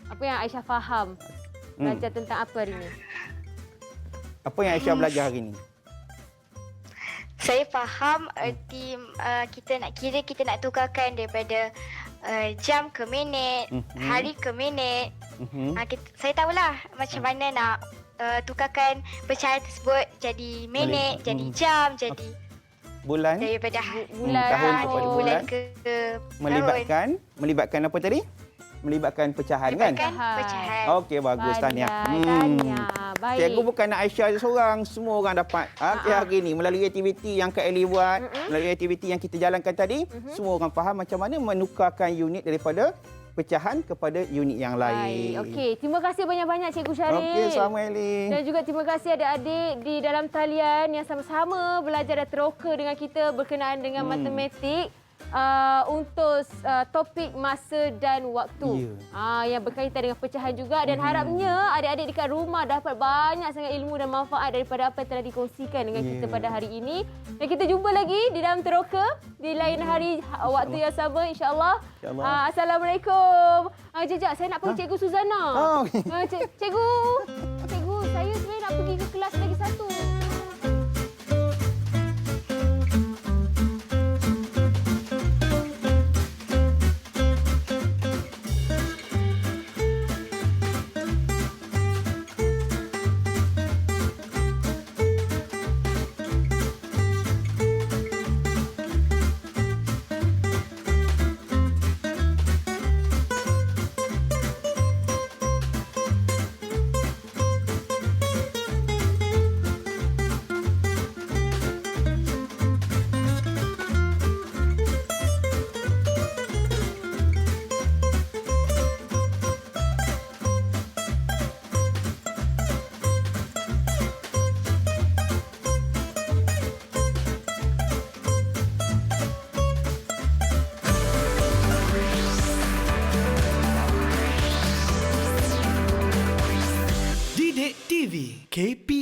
Speaker 3: Apa yang Aisyah faham belajar tentang apa hari ini?
Speaker 1: Apa yang Aisyah belajar hari ini?
Speaker 7: Saya faham erti kita nak kira, kita nak tukarkan daripada jam ke minit, hari ke minit. Saya tahulah macam mana nak tukarkan pecahan tersebut jadi minit, jadi jam, jadi
Speaker 1: bulan,
Speaker 7: daripada
Speaker 1: tahun kepada bulan,
Speaker 7: ke
Speaker 1: melibatkan apa tadi? Melibatkan pecahan kan?
Speaker 7: Pecahan.
Speaker 1: Okey, bagus Tania.
Speaker 3: Baik.
Speaker 1: Cikgu bukan nak Aisyah seorang, semua orang dapat. Hari ini melalui aktiviti yang Kak Eli buat, melalui aktiviti yang kita jalankan tadi, semua orang faham macam mana menukarkan unit daripada pecahan kepada unit yang lain.
Speaker 3: Baik. Okey, terima kasih banyak-banyak Cikgu Syaril.
Speaker 1: Okey, sama Eli.
Speaker 3: Dan juga terima kasih adik-adik di dalam talian yang sama-sama belajar dan teroka dengan kita berkenaan dengan matematik. Untuk topik masa dan waktu yang berkaitan dengan pecahan juga, dan harapnya adik-adik dekat rumah dapat banyak sangat ilmu dan manfaat daripada apa yang telah dikongsikan dengan kita pada hari ini. Dan kita jumpa lagi di dalam teroka di lain hari waktu yang sama insya-Allah. Assalamualaikum. Jejak saya nak panggil Cikgu Suzana. Cikgu, saya sebenarnya nak pergi ke kelas lagi satu.
Speaker 4: KPM.